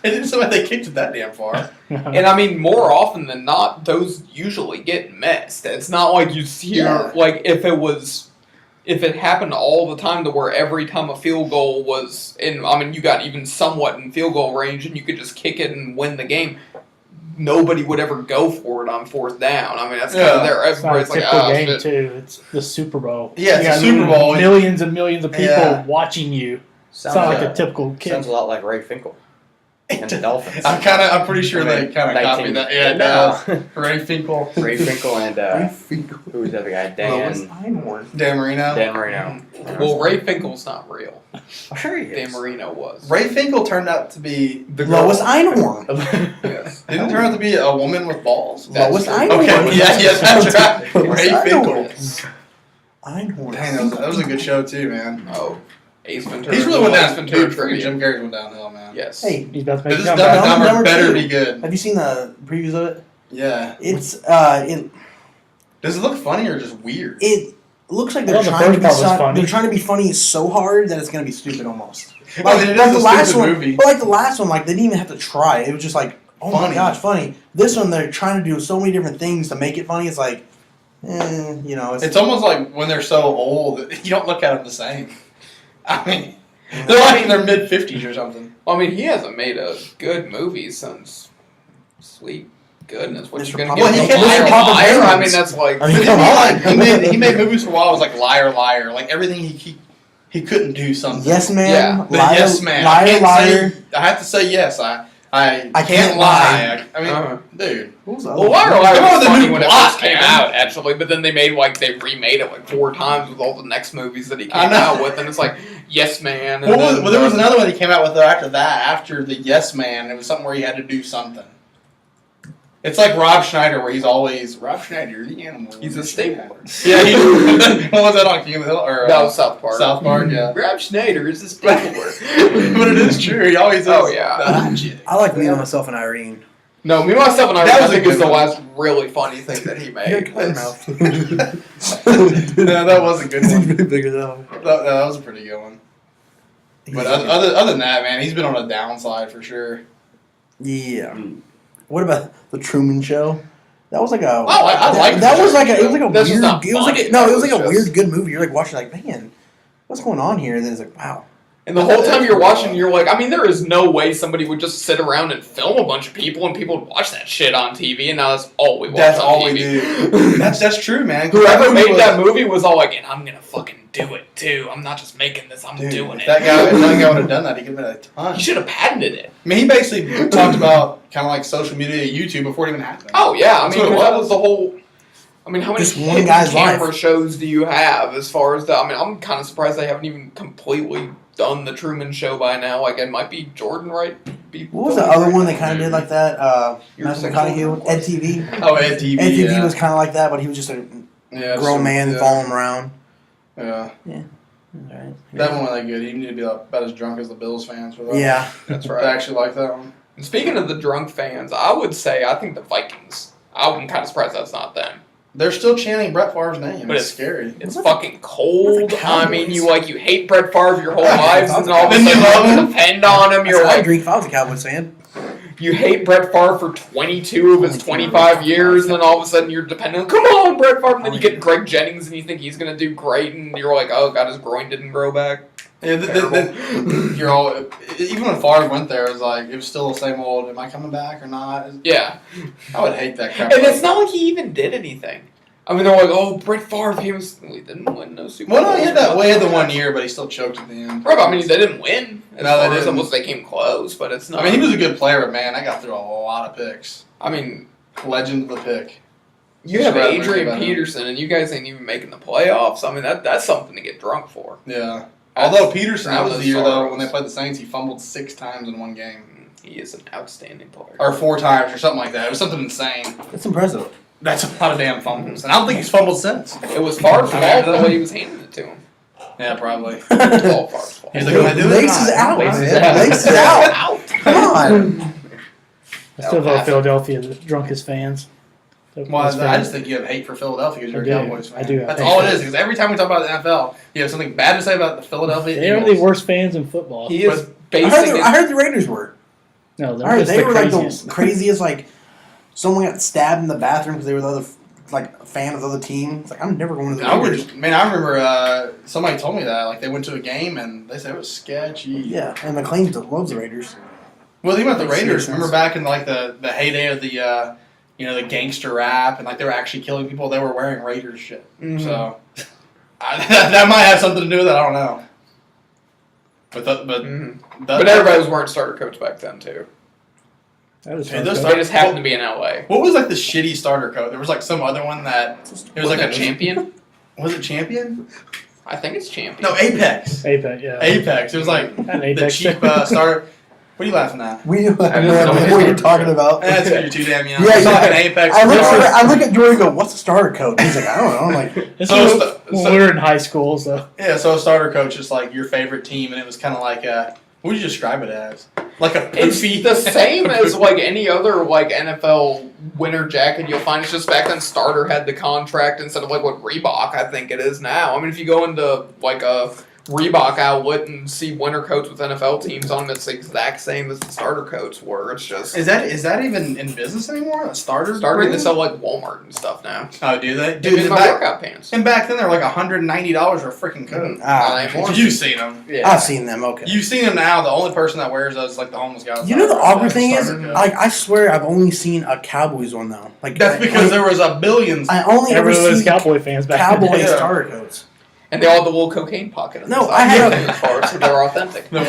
didn't seem like they kicked it that damn far. And I mean, more often than not, those usually get missed. It's not like you hear, Yeah. like, if it happened all the time to where every time a field goal was in, I mean, you got even somewhat in field goal range and you could just kick it and win the game, nobody would ever go for it on 4th down. I mean, that's kind Yeah. of there. It's not a Everybody's like, typical oh, game, shit. too. It's the Super Bowl. Yeah, it's You a got Super Bowl. Millions and millions of people Yeah. watching you. It's Sounds not like like- a typical kick. Sounds a lot like Ray Finkel and the Dolphins. I'm pretty sure they kind of 19. copied that. Yeah, it does. Ray Finkel, Ray Finkel and who was the other guy? Lois Dan Einhorn. Dan Marino. Marino. Well, Ray Finkel's not real. I'm sure he Dan is. Marino was. Ray Finkel turned out to be The girl. Lois Einhorn. Yes. Didn't it turn out to be a woman with balls. Lois true. Einhorn. Okay, yes, that's right. Lois Ray Finkel. Einhorn. Dang, that was a good show too, man. Oh, Ace Ventura. He's really went Ace down. Ventura Dude, freaking trivia. Jim Carrey's went downhill, man. Yes. Hey, He's about to make This a Dumb comeback. and Dumber Number better 2. be good. have you seen the previews of it? Yeah. It's Does it look funny or just weird? it looks like I they're thought the trying to first be part was funny. they're trying to be funny so hard that it's gonna be stupid almost. I mean, it like is the a last stupid one, movie. but like the last one, like they didn't even have to try. It was just like, oh Funny. my gosh, funny. This one, they're trying to do so many different things to make it funny. It's like, you know, It's almost like when they're so old, you don't look at them the same. I mean, they're like in their mid 50s or something. Well, I mean, he hasn't made a good movie since Sweet Goodness. What you Mr. gonna Papa- give he him? can't- Liar, Mr. Papa Liar? I Jones. mean, that's like. Are you But come on? he made movies for a while. It was like Liar, Liar. Like everything he couldn't do something. Yes, man. Yeah. The Liar, yes man. I Liar, can't liar. say. I have to say yes. I I can't can't lie. I mean, Uh-huh. dude. What was the Well, other Liar, one? Liar Come on was with the funny new when it plot, first came man. out, actually, but then they remade it like 4 times with all the next movies that he I came know. out with, and it's like Yes Man. And Well, then, there was another one he came out with after that. After the Yes Man, it was something where he had to do something. It's like Rob Schneider, where he's always Rob Schneider, the animal. He's a stapler. Yeah, what was that on King of the Hill or That was South Park. South Park? Yeah, Rob Schneider is a stapler. but it is true. He always is. Oh, yeah. I like Me, Myself, and Irene. No, Me, Myself, and That Irene, I was a think is good the one. last really funny thing that he made. No, that was a good one. Really bigger though. That was a pretty good one. But other than that, man, he's been on a downside for sure. Yeah. What about the Truman Show? That was like a. Oh, I like that. the Was like a. It Truman was like a That's just weird. not It was like funny. a, no. It was That like a was weird good movie. You're like watching like, man, what's going on here? And then it's like, wow. And the whole time you're watching, you're like, I mean, there is no way somebody would just sit around and film a bunch of people and people would watch that shit on TV, and now that's all we watch That's on all TV. we do. That's true, man. 'Cause Whoever movie made was- that movie was all like, and I'm gonna fucking do it too. I'm not just making this, I'm Dude, doing if it. that guy would have done that, he could have made a ton. He should have patented it. I mean, he basically talked about kind of like social media, YouTube, before it even happened. Oh yeah, I That's mean, what it 'cause that was. was the whole. I mean, how many Just one hidden guy's camera life. shows do you have as far as the? I mean, I'm kind of surprised they haven't even completely done the Truman Show by now. Like, it might be Jordan, right? What was the other one that kind of did like that? Your Matthew sexual McConaughey, intercourse. Ed TV. Oh, Ed TV. Ed TV yeah. was kind of like that, but he was just a Yeah, grown man yeah. following him around. Yeah, Right. that one wasn't that good. He needed to be about as drunk as the Bills fans for that. Yeah. That's I right. actually like that one. And speaking of the drunk fans, I would say I think the Vikings. I'm kind of surprised that's not them. They're still chanting Brett Favre's name. But It's scary. It's What the- fucking cold. what the I mean, Cowboys? you hate Brett Favre your whole Yeah, lives, I and was- all of a Then you sudden love you him. depend on him. That's You're what I'd like, drink if I was a Cowboys fan. you hate Brett Favre for 22 of his 25 years, and then all of a sudden you're dependent. Come on, Brett Favre, and then you get Greg Jennings, and you think he's gonna do great, and you're like, oh god, his groin didn't grow back. Yeah, you're all. Even when Favre went there, it was like it was still the same old. Am I coming back or not? Yeah, I would hate that crap. and it's not like he even did anything. I mean, they're like, oh, Brett Favre, he didn't win no Super Well, Bowl. no, he had that. Well, he had the 1 year, but he still choked at the end. Right, but I mean, they didn't win. As No, they far as didn't. almost they came close, but it's not. I mean, he was a good player, but man, I got through a lot of picks. I mean, Legend of the pick. you have Just read Adrian about him. Peterson, and you guys ain't even making the playoffs. I mean, that's something to get drunk for. Yeah. Although Peterson, that was That's the year though sorrows. when they played the Saints, he fumbled 6 times in one game, He is an outstanding player. or 4 times, or something like that. It was something insane. That's impressive. That's a lot of damn fumbles, and I don't think he's fumbled since. It was Favre's fault the way he was handing it to him. Yeah, probably. It was all Favre's fault. He's like, "Am I doing it or Lace is not?" out, Lace is man. out. Lace is out. Come on. I still vote Philadelphia, the drunkest fans. Well, I just think you have hate for Philadelphia because you're I a do. Cowboys fan. I do have That's hate all for it is. Because every time we talk about the NFL, you have something bad to say about the Philadelphia They are Eagles. the worst fans in football. He is I basing heard, it. I heard the Raiders were. No, they're I heard just they the were craziest. like the craziest. Like someone got stabbed in the bathroom because they were the other, like a fan of the other team. It's like I'm never going to the I Raiders. would, man, I remember somebody told me that. Like they went to a game and they said it was sketchy. Yeah, and McLean loves the Raiders. Well, even with the Makes Raiders, sense. remember back in like the heyday of the the gangster rap and like they were actually killing people. They were wearing Raiders shit. Mhm. So that might have something to do with it. I don't know. But Mhm. But everybody was wearing starter coach back then too. That was Hey, fun. those They just happened to be in LA. What was like the shitty starter coat? There was like some other one that it was like a champion. Was it Champion? I think it's champion. No, Apex. Apex, yeah. Apex. It was like An the Apex. cheap starter. What are you laughing at? We have no I just idea know what you're talking about. That's because you're too damn young. Yeah, It's like yeah. an Apex. I look at Jordan and go, "What's a starter coat?" He's like, "I don't know." I'm like, This So was it's the- when so- we were in high school, so Yeah, so a starter coach is like your favorite team, and it was kind of like what would you describe it as? Like a It's poofy. the same as like any other like NFL winter jacket you'll find. It's just back then starter had the contract instead of like what Reebok I think it is now. I mean, if you go into like a Reebok outlet and see winter coats with NFL teams on them. It's the exact same as the starter coats were. It's just Is that even in business anymore? A starter? starting to brand? sell like Walmart and stuff now. Oh, do they? Dude, Dude, my back, workout pants. and back then they were like $190 for a freaking coat. You've seen them. Yeah. I've seen them. Okay. You've seen them now. The only person that wears those is like the homeless guy. You know the awkward thing is, Starter coat. like I swear I've only seen a Cowboys one though. Like That's because there was a billions. I only ever Everyone was see Cowboy fans back in the Cowboy day. Yeah. starter coats. And they all had the little cocaine pocket. On No, the side. I had a- as far as they're authentic. I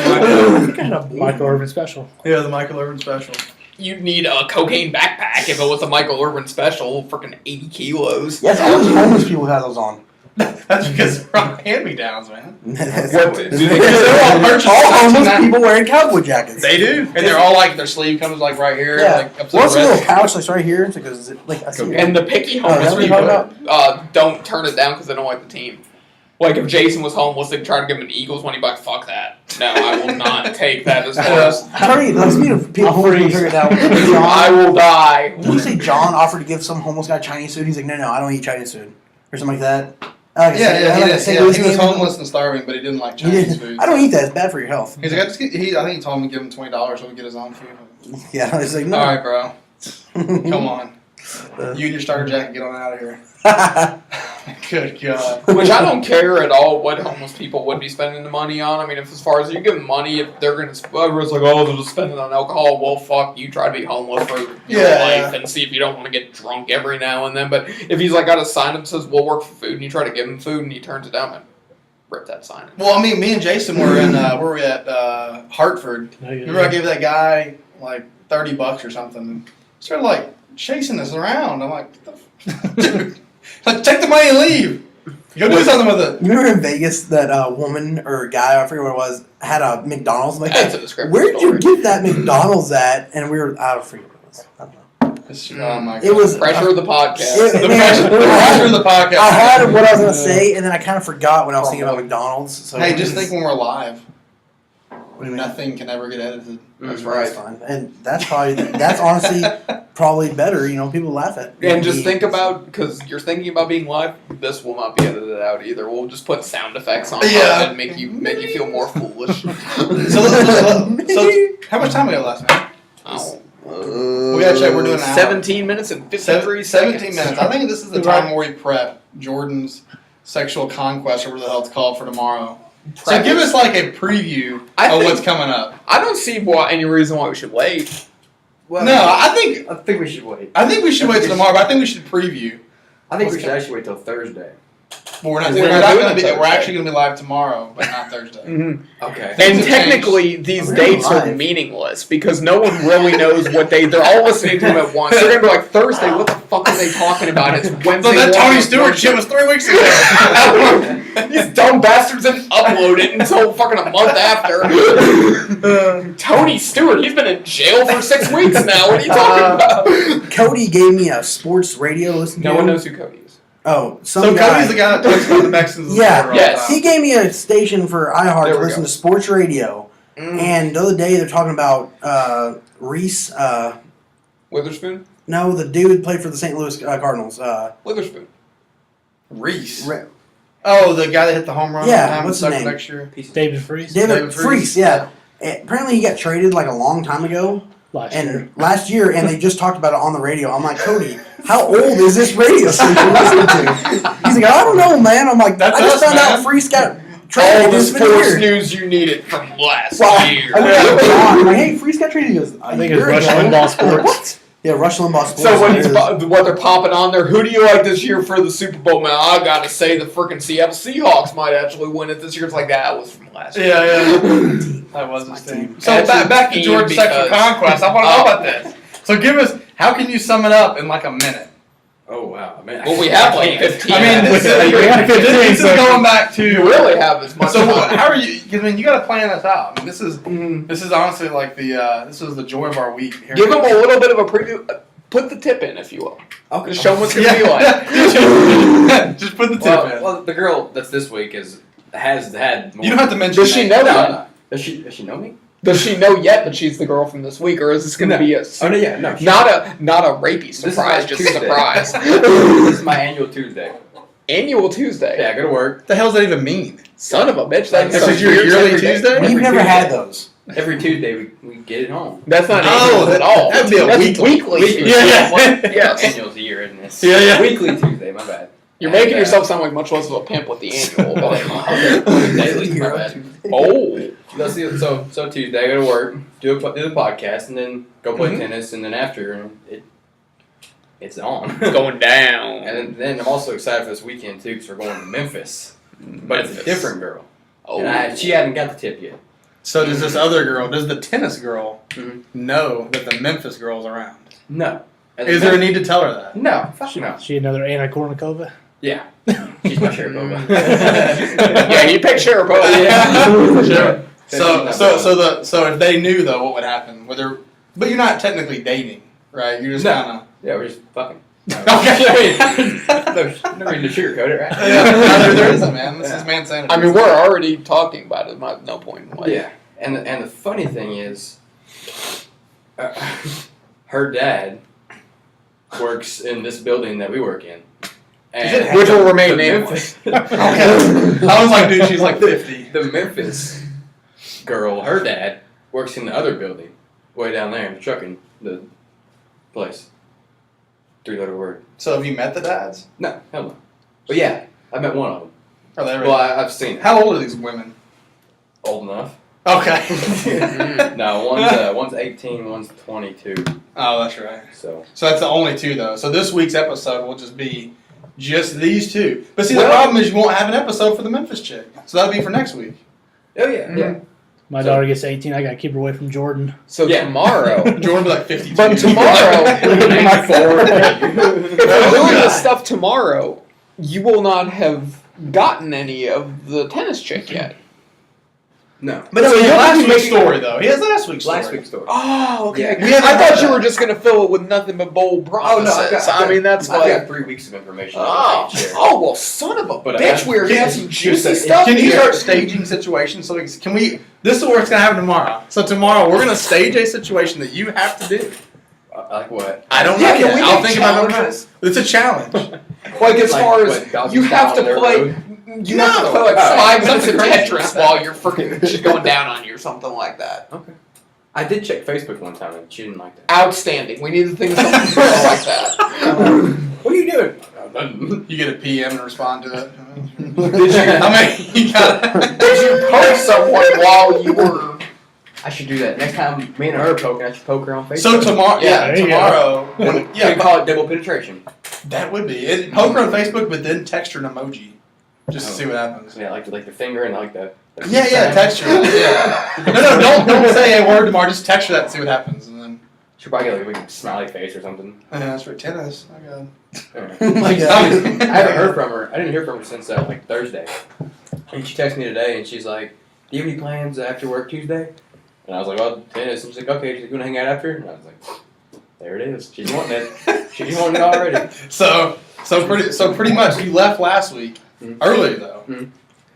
think I had a Michael Irvin special. Yeah, the Michael Irvin special. You'd need a cocaine backpack if it was a Michael Irvin special, freaking 80 kilos. Yes, all those homeless people had those on. That's because they're on hand-me-downs, man. What do they- They're all purchased all homeless 69. people wearing cowboy jackets. They do, and they're all like their sleeve comes like right here, Yeah. like up to What's the a little wrist. pouch like right here? Because like I see it. And the picky Oh, that's homeless what you're people talking don't turn it down because they don't like the team. Like if Jason was homeless, they'd try to give him an Eagles one. He'd be like, "Fuck that! No, I will not take that as far as Tony, let's meet a people homeless people figure it out. I John, will die." did you say John offered to give some homeless guy Chinese food? He's like, no, I don't eat Chinese food, or something like that. Like He was homeless and starving, but he didn't like Chinese food. I don't eat that. It's bad for your health. He's like, I think he told me to give him $20 so we get his own food. Yeah, it's like no. All right, bro, come on. You and your starter jacket, get on out of here. Good God. Which I don't care at all what homeless people would be spending the money on. I mean, if as far as you give them money, if they're gonna, everyone's like, "Oh, they're just spending it on alcohol." Well, fuck, you try to be homeless for your life and see if you don't want to get drunk every now and then. But if he's like got a sign that says "We'll work for food," and you try to give him food and he turns it down, man, rip that sign. Well, I mean, me and Jason were in where were we at Hartford. Remember, I gave that guy like $30 or something. Started like chasing us around. I'm like, what the dude, like take the money and leave. Go do something with it. You remember in Vegas that woman or guy, I forget what it was, had a McDonald's. I'm like, That's a descriptive where did you story. get that McDonald's at? And we were out of forget what it was. I don't know. Oh my God. It was Pressure of the podcast. the man, pressure of the podcast. I had what I was gonna say, and then I kind of forgot when I was thinking about McDonald's. So Hey, just think when we're live, What do you mean? nothing can ever get edited. That's right. Fine. And that's honestly probably better. You know, people laugh at. And just me. think about, because you're thinking about being live, this will not be edited out either. We'll just put sound effects on Yeah. it and make you feel more foolish. So how much time we got left, man? Oh. We gotta check. We're doing an hour. 17 minutes and 53 seconds. 17 minutes. I think this is the time where we prep Jordan's sexual conquest, or whatever the hell it's called, for tomorrow. So give us like a preview of what's coming up. I don't see any reason why we should wait. Well, No, I think we should wait. we should wait till tomorrow, but I think we should preview. I think we should actually wait till Thursday. But we're not. We're We're, not not doing gonna it be. Thursday. We're actually gonna be live tomorrow, but not Thursday. Okay. And Things have technically, these We're dates are live. meaningless because no one really knows what they're all listening to them at once. They're gonna be like, Thursday, what the fuck are they talking about? It's Wednesday. So that Tony morning. Stewart shit was 3 weeks ago. These dumb bastards didn't upload it until fucking a month after. Tony Stewart, he's been in jail for 6 weeks now. What are you talking about? Cody gave me a sports radio listen. No to. one knows who Cody is. Oh, some So guy. Cody's the guy that talks about the Mexicans. in Yeah. the sport Yes. all the He time. gave me a station for iHeart There to we listen go. to sports radio. Mm. And the other day they're talking about Reese. Witherspoon? No, the dude who played for the St. Louis Cardinals. Witherspoon. Reese. Re- Oh, the guy that hit the home run. Yeah, one time what's and his sucked name? Next year. David Freese David Freese, yeah. Apparently he got traded like a long time ago. last year. And they just talked about it on the radio. I'm like, Cody, how old is this radio station you're listening to? He's like, I don't know, man. I'm like, That's I just us, found out man. Freese got All traded. the It's been sports weird. news you needed from last Well, year. I went to John. I'm like, hey, Freese got traded. He goes, I think it was Rush Limbaugh Sports. What? Yeah, Rush Limbaugh Sports. So when it is. what they're popping on there, who do you like this year for the Super Bowl? Man, I gotta say the freaking Seattle Seahawks might actually win it this year. It's like that was from last year. Yeah. That was his team. So That's back to his George's team sexual because- conquest. I want to know about this. So give us. How can you sum it up in like a minute? Oh wow, man. Well, we have like 15. I mean, this is so- going back you to. really have as much. So time. how are you? Because I mean, you got to plan this out. I mean, this is honestly like this is the joy of our week. Here. Give them a little bit of a preview. Put the tip in, if you will. Okay. Just show them what's gonna be like. Just put the tip in. Well, the girl that's this week has had. More. You don't have to mention. Does she names. know No, that? no. Does she know me? Does she know yet that she's the girl from this week, or is this going to No. be a Oh no, yeah, no. not a rapey is surprise, my just a Tuesday. surprise? This is my annual Tuesday. Annual Tuesday. Yeah, I go to work What the hell does that even mean? Son of a bitch. That's This is your yearly Tuesday? We've never had those. every Tuesday. We get it home. That's not Oh, annual at all. that'd be a That's weekly. Tuesday. Yeah. Yes. Annual's a year, isn't it? Yeah, yeah. Weekly Tuesday. My bad. You're And, making yourself sound like much less of a pimp with the annual. Daily. My bad. Oh. Let's see. So Tuesday, I go to work, do the podcast, and then go play Mhm. tennis, and then after it's on. It's going down. And then I'm also excited for this weekend too, because we're going to Memphis. But it's a different girl. Oh. And she hadn't got the tip yet. So does this other girl, does the tennis girl Mhm. know that the Memphis girl's around? No. And Is then- there a need to tell her that? No. Fuck no. She another Anna Kournikova. Yeah. She's my Sharapova. Yeah, you pick Sharapova. Yeah. Sure. So She's so if they knew though, what would happen? Whether, but you're not technically dating, right? You're just No. kind of. Yeah, we're just fucking. Okay. No reason to sugarcoat it, right? Yeah, there isn't, man. This is man sanity. I mean, we're already talking about it. No point in like. Yeah, and the funny thing is, her dad works in this building that we work in, and Which will remain the nameless. Memphis, Okay. I was like, dude, she's like 50. the Memphis girl, her dad works in the other building, way down there in the trucking the place. 3-letter word. So have you met the dads? No, hell no. But yeah, I met one of them. Are they? Well, I've seen it. How old are these women? Old enough. Okay. No, one's 18, one's 22. Oh, that's right. So So that's the only two though. So this week's episode will just be just these two. But see, Well- the problem is you won't have an episode for the Memphis chick. So that'll be for next week. oh yeah, yeah. My So- daughter gets 18. I gotta keep her away from Jordan. So Yeah. tomorrow. Jordan will be like 52. But tomorrow- My forward. If we're doing this stuff tomorrow, you will not have gotten any of the tennis chick yet. No. But So no, he you has have last to week's make- story though. He has last week's story. Last week's story. Oh, okay. Yeah. We haven't I heard thought you that. were just gonna fill it with nothing but bold promises. I mean, that's I've like. got 3 weeks of information. Oh, I can share. oh well, son of a But bitch! I- We're gonna have some juicy stuff Can you here. start staging situations? So can we? This is what's gonna happen tomorrow. So tomorrow we're gonna stage a situation that you have to do. Like what? I don't Yeah, know can yet. we I'll make think about it. challenges? It's a challenge. Like as Like, far what, as doggy you have style to on their play, road? you have to No. play like Oh, 5 minutes of something crazy. Tetris while you're freaking she's going down on you or something like that. I did check Facebook one time and she didn't like that. Outstanding. We need to think of something like that. What are you doing? You get a PM and respond to it. Did you? I mean, you got. Did you poke someone while you were? I should do that. Next time me and her are poking, I should poke her on Facebook. So tomorrow, Yeah, yeah, there you go. tomorrow, when, Yeah, yeah, we call it double penetration. that would be it. Poke her on Facebook, but then text her an emoji, just to Oh. see what happens. Yeah, like the finger and like the. Yeah, text her. Yeah. No, don't say a word tomorrow. Just text her that and see what happens, and then. She'll probably get like a big smiley face or something. Yeah, that's for tennis. Oh god. My I God. haven't heard from her. I didn't hear from her since like Thursday. And she texted me today and she's like, "Do you have any plans after work Tuesday?" And I was like, "Well, tennis." And she's like, "Okay, she's like, you wanna hang out after?" And I was like, "There it is. She's wanting it. She's wanting it already." So pretty much you left last week Mhm. early though.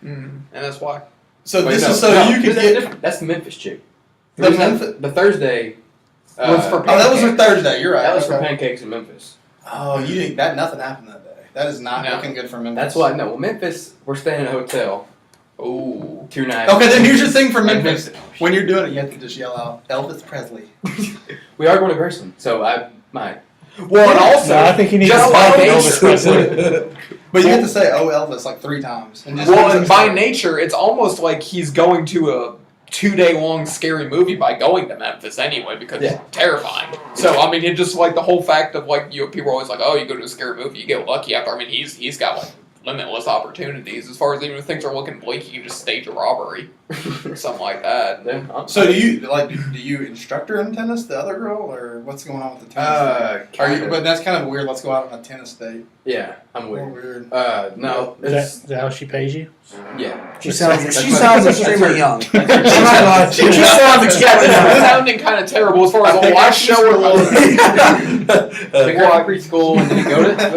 And that's why. So Wait, this no, is so no, you could that's get. different. That's the Memphis chick. The The Memphis- the Thursday. Was for Oh, that was for Thursday. You're right. That was for Okay. pancakes in Memphis. Oh, you didn't. That nothing happened that day. That is not No. looking good for Memphis. That's why. No, well, Memphis. We're staying in a hotel Ooh. 2 nights. Okay, then here's the thing for in Memphis. When you're doing it, you have to just yell out Elvis Presley. We are going to Graceland, so I might. Well, and also, No, I think you need just to by spell nature, Elvis Presley. But you have to say "Oh Elvis" like 3 times. And just well, and by nature, it's almost like he's going to a 2-day-long scary movie by going to Memphis anyway because Yeah. it's terrifying. So I mean, it just like the whole fact of like people are always like, oh, you go to a scary movie, you get lucky after. I mean, he's got like limitless opportunities as far as even if things are looking bleak, you can just stage a robbery or something like that. Yeah, So do you instruct her in tennis, the other girl, or what's going on with the tennis? Are you? kinda. But that's kind of weird. Let's go out on a tennis date. Yeah, I'm More weird. weird. No, Is it's, that how she pays you? yeah. She sounds That's extremely young. She sounds extremely It's young. sounding kind of terrible as far as I the think last show we're Pick her up preschool and then go to. that's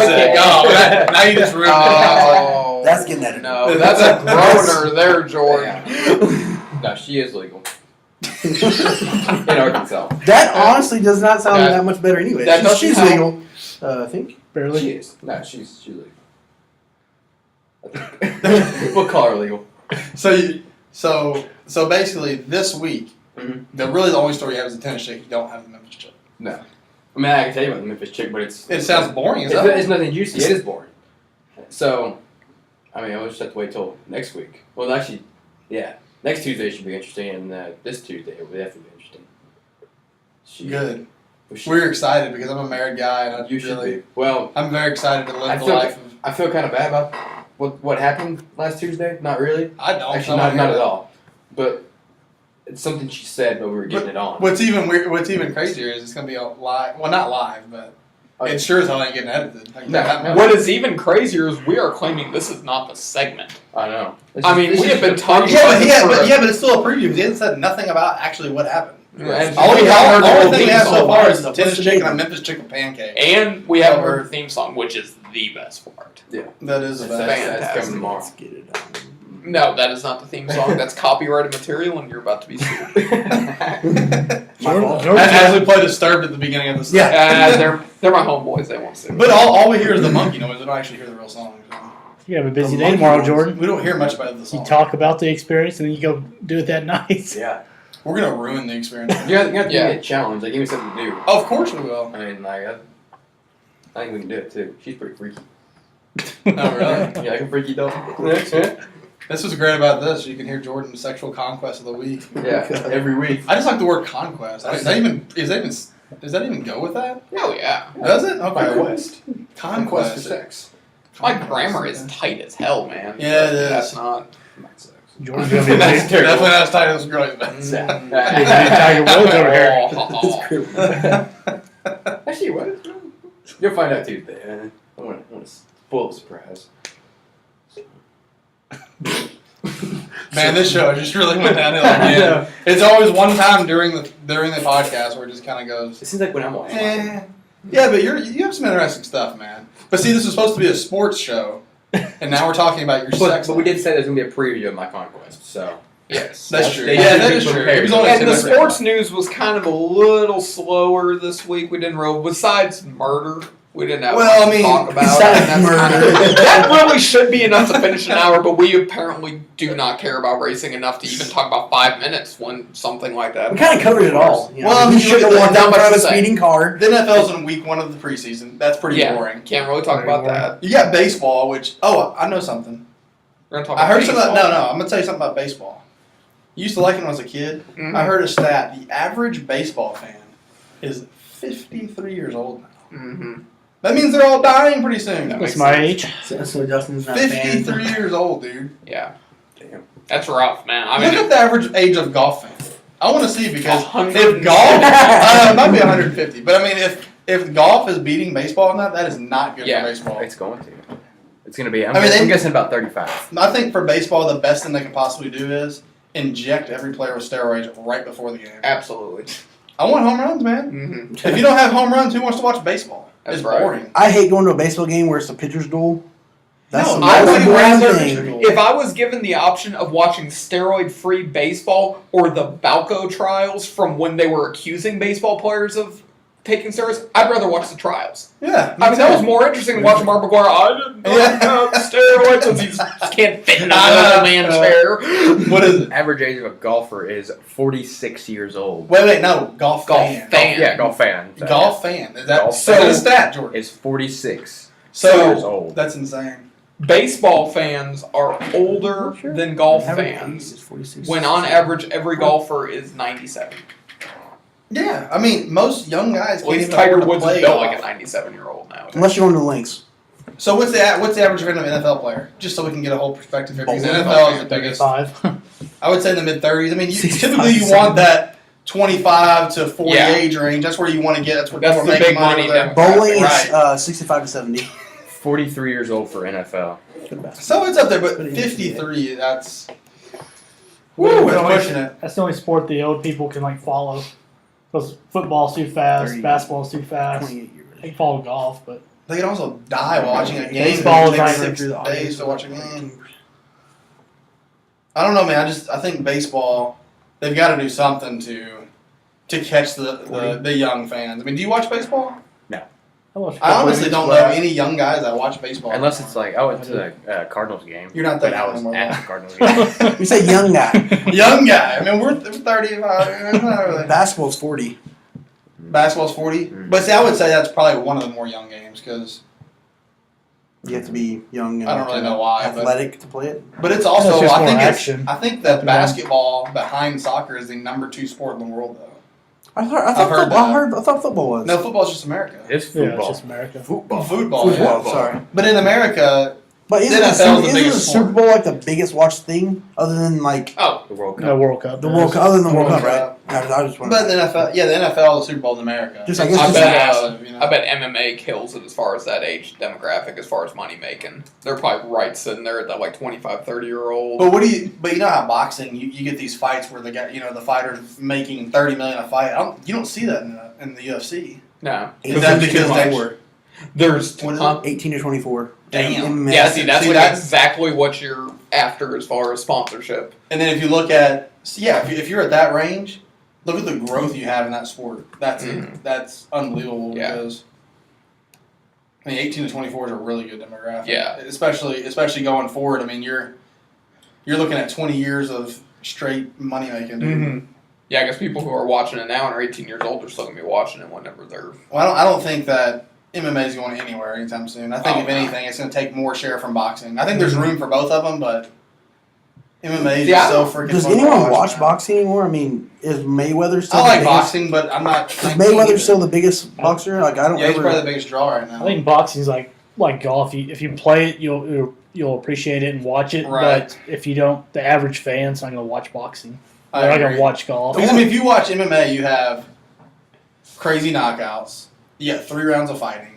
sick. Oh, now you just ruined it. Oh, That's getting edited. no, that's a groaner there, Jordan. No, she is legal. In Arkansas. That honestly does not sound That- that much better anyway. that doesn't She's help. legal. I think. Barely. She is. No, she's legal. We'll call her legal. So basically, this week, Mhm. the only story you have is the tennis chick. You don't have the Memphis chick. No. I mean, I can tell you about the Memphis chick, but It sounds boring as It's, hell. it's nothing juicy. It is boring. So, I mean, I'll just have to wait till next week. Well, actually, yeah. Next Tuesday should be interesting, and this Tuesday will definitely be interesting. Good. She, We're excited because I'm a married guy, and you should be. Well, I'm very excited to I live the feel- life of. I feel kind of bad about what happened last Tuesday. Not really. I don't. Actually, not at all. But it's something she said, but we were getting it on. What's even weird? What's even crazier is it's gonna be a live. Well, not live, but Okay. it sure as hell ain't getting edited. Like, No, that- no. What is even crazier is we are claiming this is not the segment. I know. I mean, we have been talking Yeah, about but, this yeah, for but, yeah, but it's still a preview because he hasn't said nothing about actually what happened. And All we we have, haven't heard the the only whole thing we theme have so song. far is the What's tennis the chick and a name? Memphis chicken pancake. And we haven't So heard the theme song, which is the best part. That is the That's, best. that's Fantastic. coming tomorrow. Let's get it on. No, that is not the theme song. That's copyrighted material, and you're about to be sued. My fault. Jordan- As we play Disturbed at the beginning of the song. Yeah. They're my homeboys. They won't sue. But all we hear is the monkey noise. We don't actually hear the real song. So. You have a busy The day tomorrow, monkey Jordan. We don't hear much about the song. You talk about the experience and then you go do it that night. Yeah. We're gonna ruin the experience. You have to Yeah. give me a challenge. Like, give me something to do. Of course we will. I mean, like, I think we can do it too. She's pretty freaky. Oh, really? You like a freaky dog? This was great about this. You can hear Jordan's sexual conquest of the week. Yeah, every week. I just like the word conquest. Does that even go with that? Oh yeah, Does it? Okay. Conquest. Conquest. for sex. my grammar is tight as hell, man. Yeah, it is. That's not. Not sex. Jordan's gonna be a That's big, definitely not as tight as girls. Mm. Tiger Woods over here. Oh, Actually, what? You'll find out Tuesday. I want to spoil the surprise. Man, this show just really went downhill again. It's always one time during the podcast where it just kind of goes. It seems like when I'm watching. Eh. Yeah, but you have some interesting stuff, man. But see, this is supposed to be a sports show, and now we're talking about your sex. But we did say there's going to be a preview of my conquest, so. yes. That's true. They Yeah, should that be is true. prepared. It was only And the 10 sports news was kind of a little slower this week. We didn't roll. Besides murder, we didn't have Well, much I mean, to talk about. besides and that's murder. kind of- that really should be enough to finish an hour, but we apparently do not care about racing enough to even talk about 5 minutes when something like that. We kind of covered it all. You know? Well, I mean, we should have look at won that, down not by much a to say. speeding car. The NFL's in week 1 of the preseason. That's pretty Yeah. boring. Can't really talk Very about boring. that. You got baseball, which I know something. We're gonna talk I about heard something. baseball. No, I'm gonna tell you something about baseball. Used to like it when I was a kid. Mhm. I heard a stat: the average baseball fan is 53 years old now. Mhm. That means they're all dying pretty soon. That That's makes my sense. age. So Justin's not a fan. 53 years old, dude. Yeah. Damn. That's rough, man. I Look mean, at the average age of golf fan. I want to see because 100. if golf, it might be 150, but I mean if golf is beating baseball in that is not good Yeah. for baseball. It's going to. It's going to be. I'm I mean, I'm they- guessing about 35. I think for baseball, the best thing they can possibly do is inject every player with steroids right before the game. absolutely. I want home runs, man. Mm-hmm. If you don't have home runs, who wants to watch baseball? That's It's right. boring. I hate going to a baseball game where it's a pitcher's duel. That's No, the I most would boring rather- thing. If I was given the option of watching steroid-free baseball or the Balco trials from when they were accusing baseball players of taking steroids, I'd rather watch the trials. Yeah, I mean, that was more interesting than watching Mark McGuire. I didn't have steroids because he just can't fit in a little man chair. What is it? Average age of a golfer is 46 years old. Wait, no, golf Golf fan. fan. Yeah, golf fan. So, Golf fan. Is that Golf so? fan. That's a stat, Jordan. is 46 So years old. that's insane. Baseball fans are older than golf Average age fans. is 46. When on average, every golfer is 97. Yeah, I mean, most young guys At can't least even Tiger afford to Woods play is built golf. like a 97-year-old now. Unless you're going to the links. So what's the average rating of an NFL player? Just so we can get a whole perspective here. Because the Bowling NFL is the fan, biggest. 5. I would say in the mid 30s. I mean, 65, typically you 70. want that 25 to 40 Yeah. age range. That's where you want to get. That's what That's people the are making big money money with. demographic. Bowling Right. is 65 to 70. 43 years old for NFL. So it's up there, but Put it in 53, that's. Woo, We're that's pushing it. That's the only sport the old people can follow. Because football's too fast, 30. basketball's too fast. 28 years. They can follow golf, but They can also die watching a game. Baseball It is takes not 6 through the days to watch a audience. game. I don't know, man. I think baseball. They've got to do something to catch the young fans. I mean, do you watch baseball? No. I honestly don't know any young guys that watch baseball. Unless it's like I went to the Cardinals game. You're not but that I young was anymore. at the Cardinals game. You say young guy. young guy. I mean, we're 35. It's not really- Basketball's 40. Basketball's 40. Mm. But see, I would say that's probably one of the more young games because. You have to be young and I don't really know why, but- athletic to play it. But it's also That's just I more think action. I think that basketball behind soccer is the number 2 sport in the world though. I thought I've heard that. I thought football was. No, football's just America. It's Yeah, it's football. just America. football. Football. Football. Yeah. Sorry. But in America, But isn't, The the, NFL is Super, the isn't the biggest Super sport. Bowl like the biggest watched thing other than like Oh, The World Cup. No World Cup. the World Cup? Other than the World Cup, World right? I was but wondering. the NFL, yeah, the NFL, the Super Bowl in America. Just, I It's guess, just massive, you know? I bet MMA kills it as far as that age demographic, as far as money making. They're probably right sitting there at that like 25, 30-year-old. But But you know how boxing, you get these fights where the fighter's making $30 million a fight. You don't see that in the UFC. No, Is that because they? there's What is huh? 18 to 24. Damn. MMA. Yeah, see, that's See, like that's- exactly what you're after as far as sponsorship. And then if you look at, if you're at that range, look at the growth you have in that sport. That's Mhm. that's unbelievable Yeah. because. I mean, 18 to 24 is a really good demographic. Yeah. Especially going forward. I mean, you're looking at 20 years of straight money making. Dude. Mm-hmm. Yeah, I guess people who are watching it now and are 18 years old are still gonna be watching it whenever they're. Well, I don't think that MMA is going anywhere anytime soon. I think Oh, if no. anything, it's going to take more share from boxing. I think there's room for both of them, but MMA is Yeah, just so freaking. Does fun to anyone watch man. boxing anymore? I mean, is Mayweather still I the like biggest? boxing, but I'm not. Is Mayweather still the biggest boxer? Like I don't Yeah, he's ever. probably the biggest draw right now. I think boxing's like golf. If you play it, you'll appreciate it and watch it. Right. But if you don't, the average fan's not going to watch boxing. I They're not going agree. to watch golf. Because I mean, if you watch MMA, you have crazy knockouts. You get 3 rounds of fighting.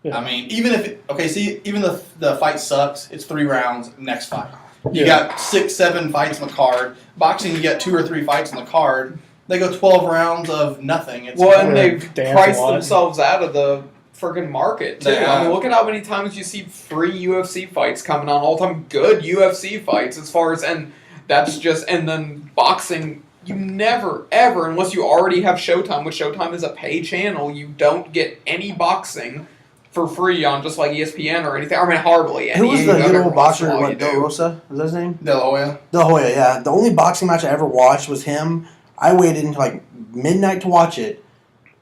Yeah. I mean, even the fight sucks, it's 3 rounds. Next fight. You Yeah. got 6, 7 fights on the card. Boxing, you get 2 or 3 fights on the card. They go 12 rounds of nothing. It's Well, and Yeah, they've dance priced a lot. themselves out of the friggin' market too. They I mean, have. look at how many times you see free UFC fights coming on all the time. Good UFC fights, as far as and then boxing. You never ever, unless you already have Showtime, which Showtime is a pay channel, you don't get any boxing for free on just like ESPN or anything. I mean, hardly any. Who was the good Every old once in boxer? a while What, you Del do. Rosa? Is that his name? De La Hoya. De La Hoya, yeah. The only boxing match I ever watched was him. I waited until like midnight to watch it.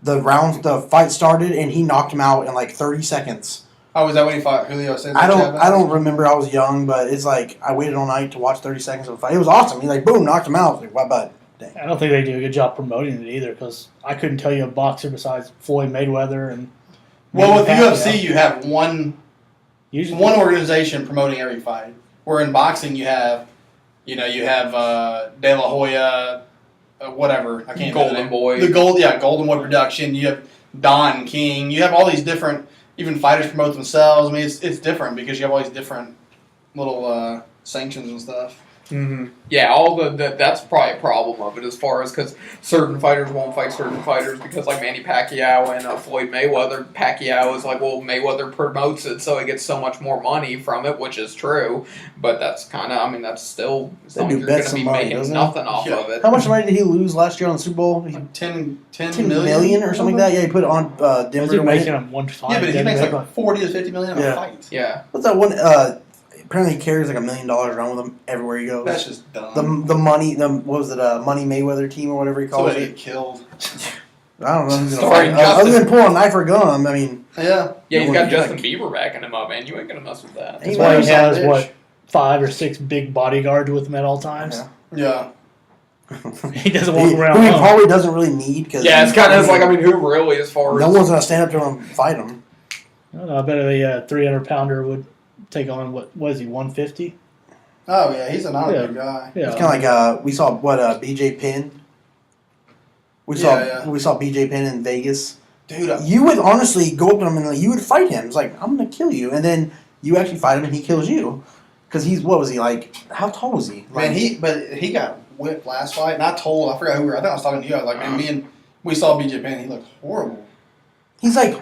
The fight started, and he knocked him out in like 30 seconds. Oh, was that when he fought Julio Cesar? I Chavez? don't remember. I was young, but it's like I waited all night to watch 30 seconds of the fight. It was awesome. He like boom, knocked him out. I was like, what? But I don't think they do a good job promoting it either because I couldn't tell you a boxer besides Floyd Mayweather and. Well, with Manny UFC, Pacquiao. you have one organization promoting every fight. Where in boxing, you have De La Hoya, whatever. I can't. Golden Boy. Golden Boy production. You have Don King. You have all these different. Even fighters promote themselves. I mean, it's different because you have all these different little sanctions and stuff. Mm-hmm. Yeah, all that's probably a problem of it as far as because certain fighters won't fight certain fighters because like Manny Pacquiao and Floyd Mayweather. Pacquiao is like, well, Mayweather promotes it, so he gets so much more money from it, which is true. But that's that's still it's That not dude like you're bets going to be some money, making doesn't he? nothing off Yeah. of it. how much money did he lose last year on the Super Bowl? Like 10 $10 million or something like that. Yeah, he put it on Was Denver he to win making it. him one fight? Yeah, but he didn't makes make like 40 to 50 million Yeah. a fight. Yeah, What's that one? Apparently he carries like $1 million around with him everywhere he goes. That's just dumb. The money, what was it, Money Mayweather team or whatever he calls Somebody it? get killed. I don't know who's gonna Sorry, fight. Justin. Other than pulling a knife or a gun, I mean, Yeah. yeah, he's No got one- Justin Bieber backing him up, man. You ain't going to mess with that. He That's why he was has some bitch. 5 or 6 big bodyguards with him at all times. Yeah. He doesn't walk around who he alone. probably doesn't really need because Yeah, it's kind of like who really as far as no one's gonna stand up to him and fight him. I don't know. I bet a 300-pounder would take on what was he 150? Oh yeah, he's not a Yeah. good guy. Yeah, It's kind of like we saw BJ Penn. We saw BJ Penn in Vegas. Dude, You would honestly go up to him and like, you would fight him. It's like I'm gonna kill you, and then you actually fight him and he kills you. Because what was he like? How tall was he? Like, man, he got whipped last fight, and I forgot who we were. I think I was talking to you. I was like, man, we saw BJ Penn. He looked horrible. he's like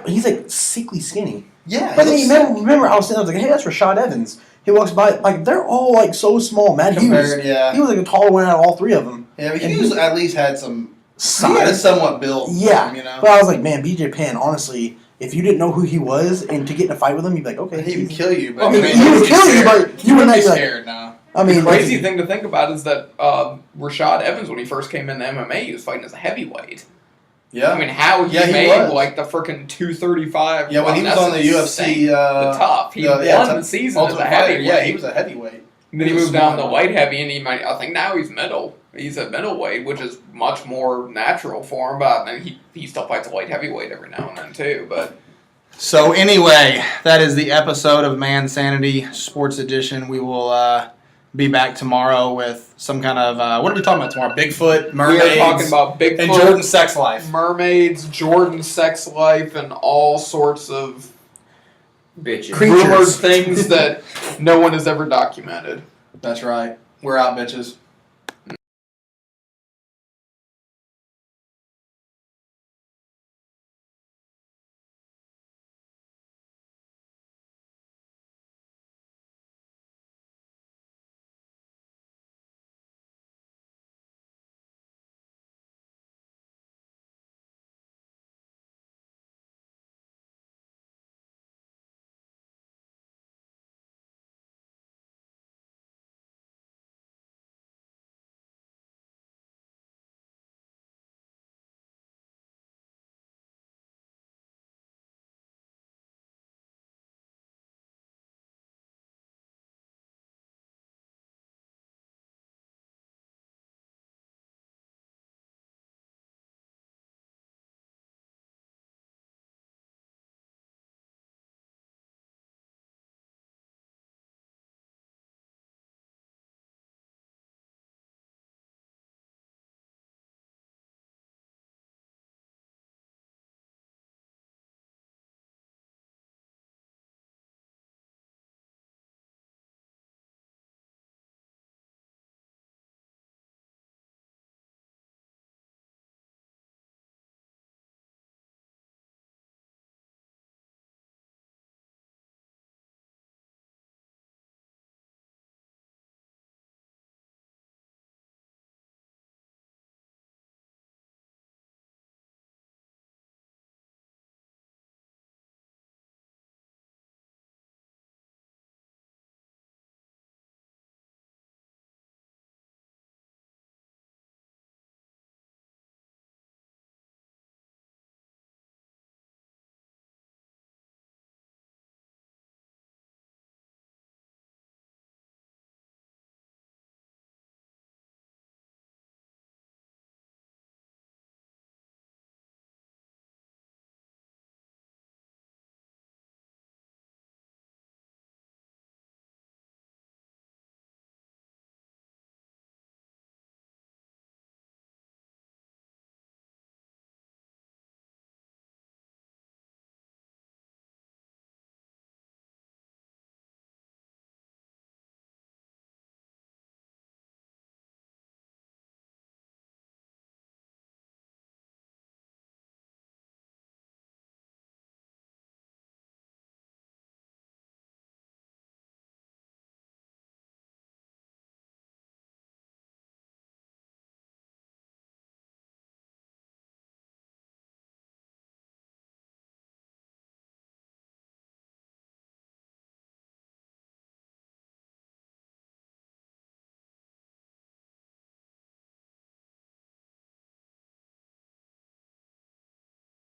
sickly skinny. Yeah, But then he you looks remember I was saying I was like, hey, that's Rashad Evans. He walks by like they're all like so small. Matt compared. Hughes. Yeah, He was like a taller one out of all 3 of them. yeah, but and Hughes at least had some. He had a Size. somewhat built. Yeah, you know. but I was like, man, BJ Penn, honestly, if you didn't know who he was and to get in a fight with him, you'd be like, okay, He would he's- kill you, but I mean, man, he would you'd be kill you, scared. but you would not be be like, scared now. I mean, Crazy thing to think about is that Rashad Evans, when he first came into MMA, he was fighting as a heavyweight. Yeah. I mean, how he Yeah, he made was. like the freaking 235. Yeah, when he was that's on the insane. UFC, the tough. He won the season as Ultimate a Fighter. heavyweight. Yeah, he was a heavyweight. And then he he was moved down to smart. light heavy, and I think now he's middle. He's at middleweight, which is much more natural for him. But I mean, he still fights a light heavyweight every now and then too. But So anyway, that is the episode of Man Sanity Sports Edition. We will be back tomorrow with some kind of what are we talking about tomorrow? Bigfoot, mermaids, we are talking about Bigfoot, and Jordan's sex life. mermaids, Jordan's sex life, and all sorts of Bitches. Creatures. rumored things that no one has ever documented. That's right. We're out, bitches.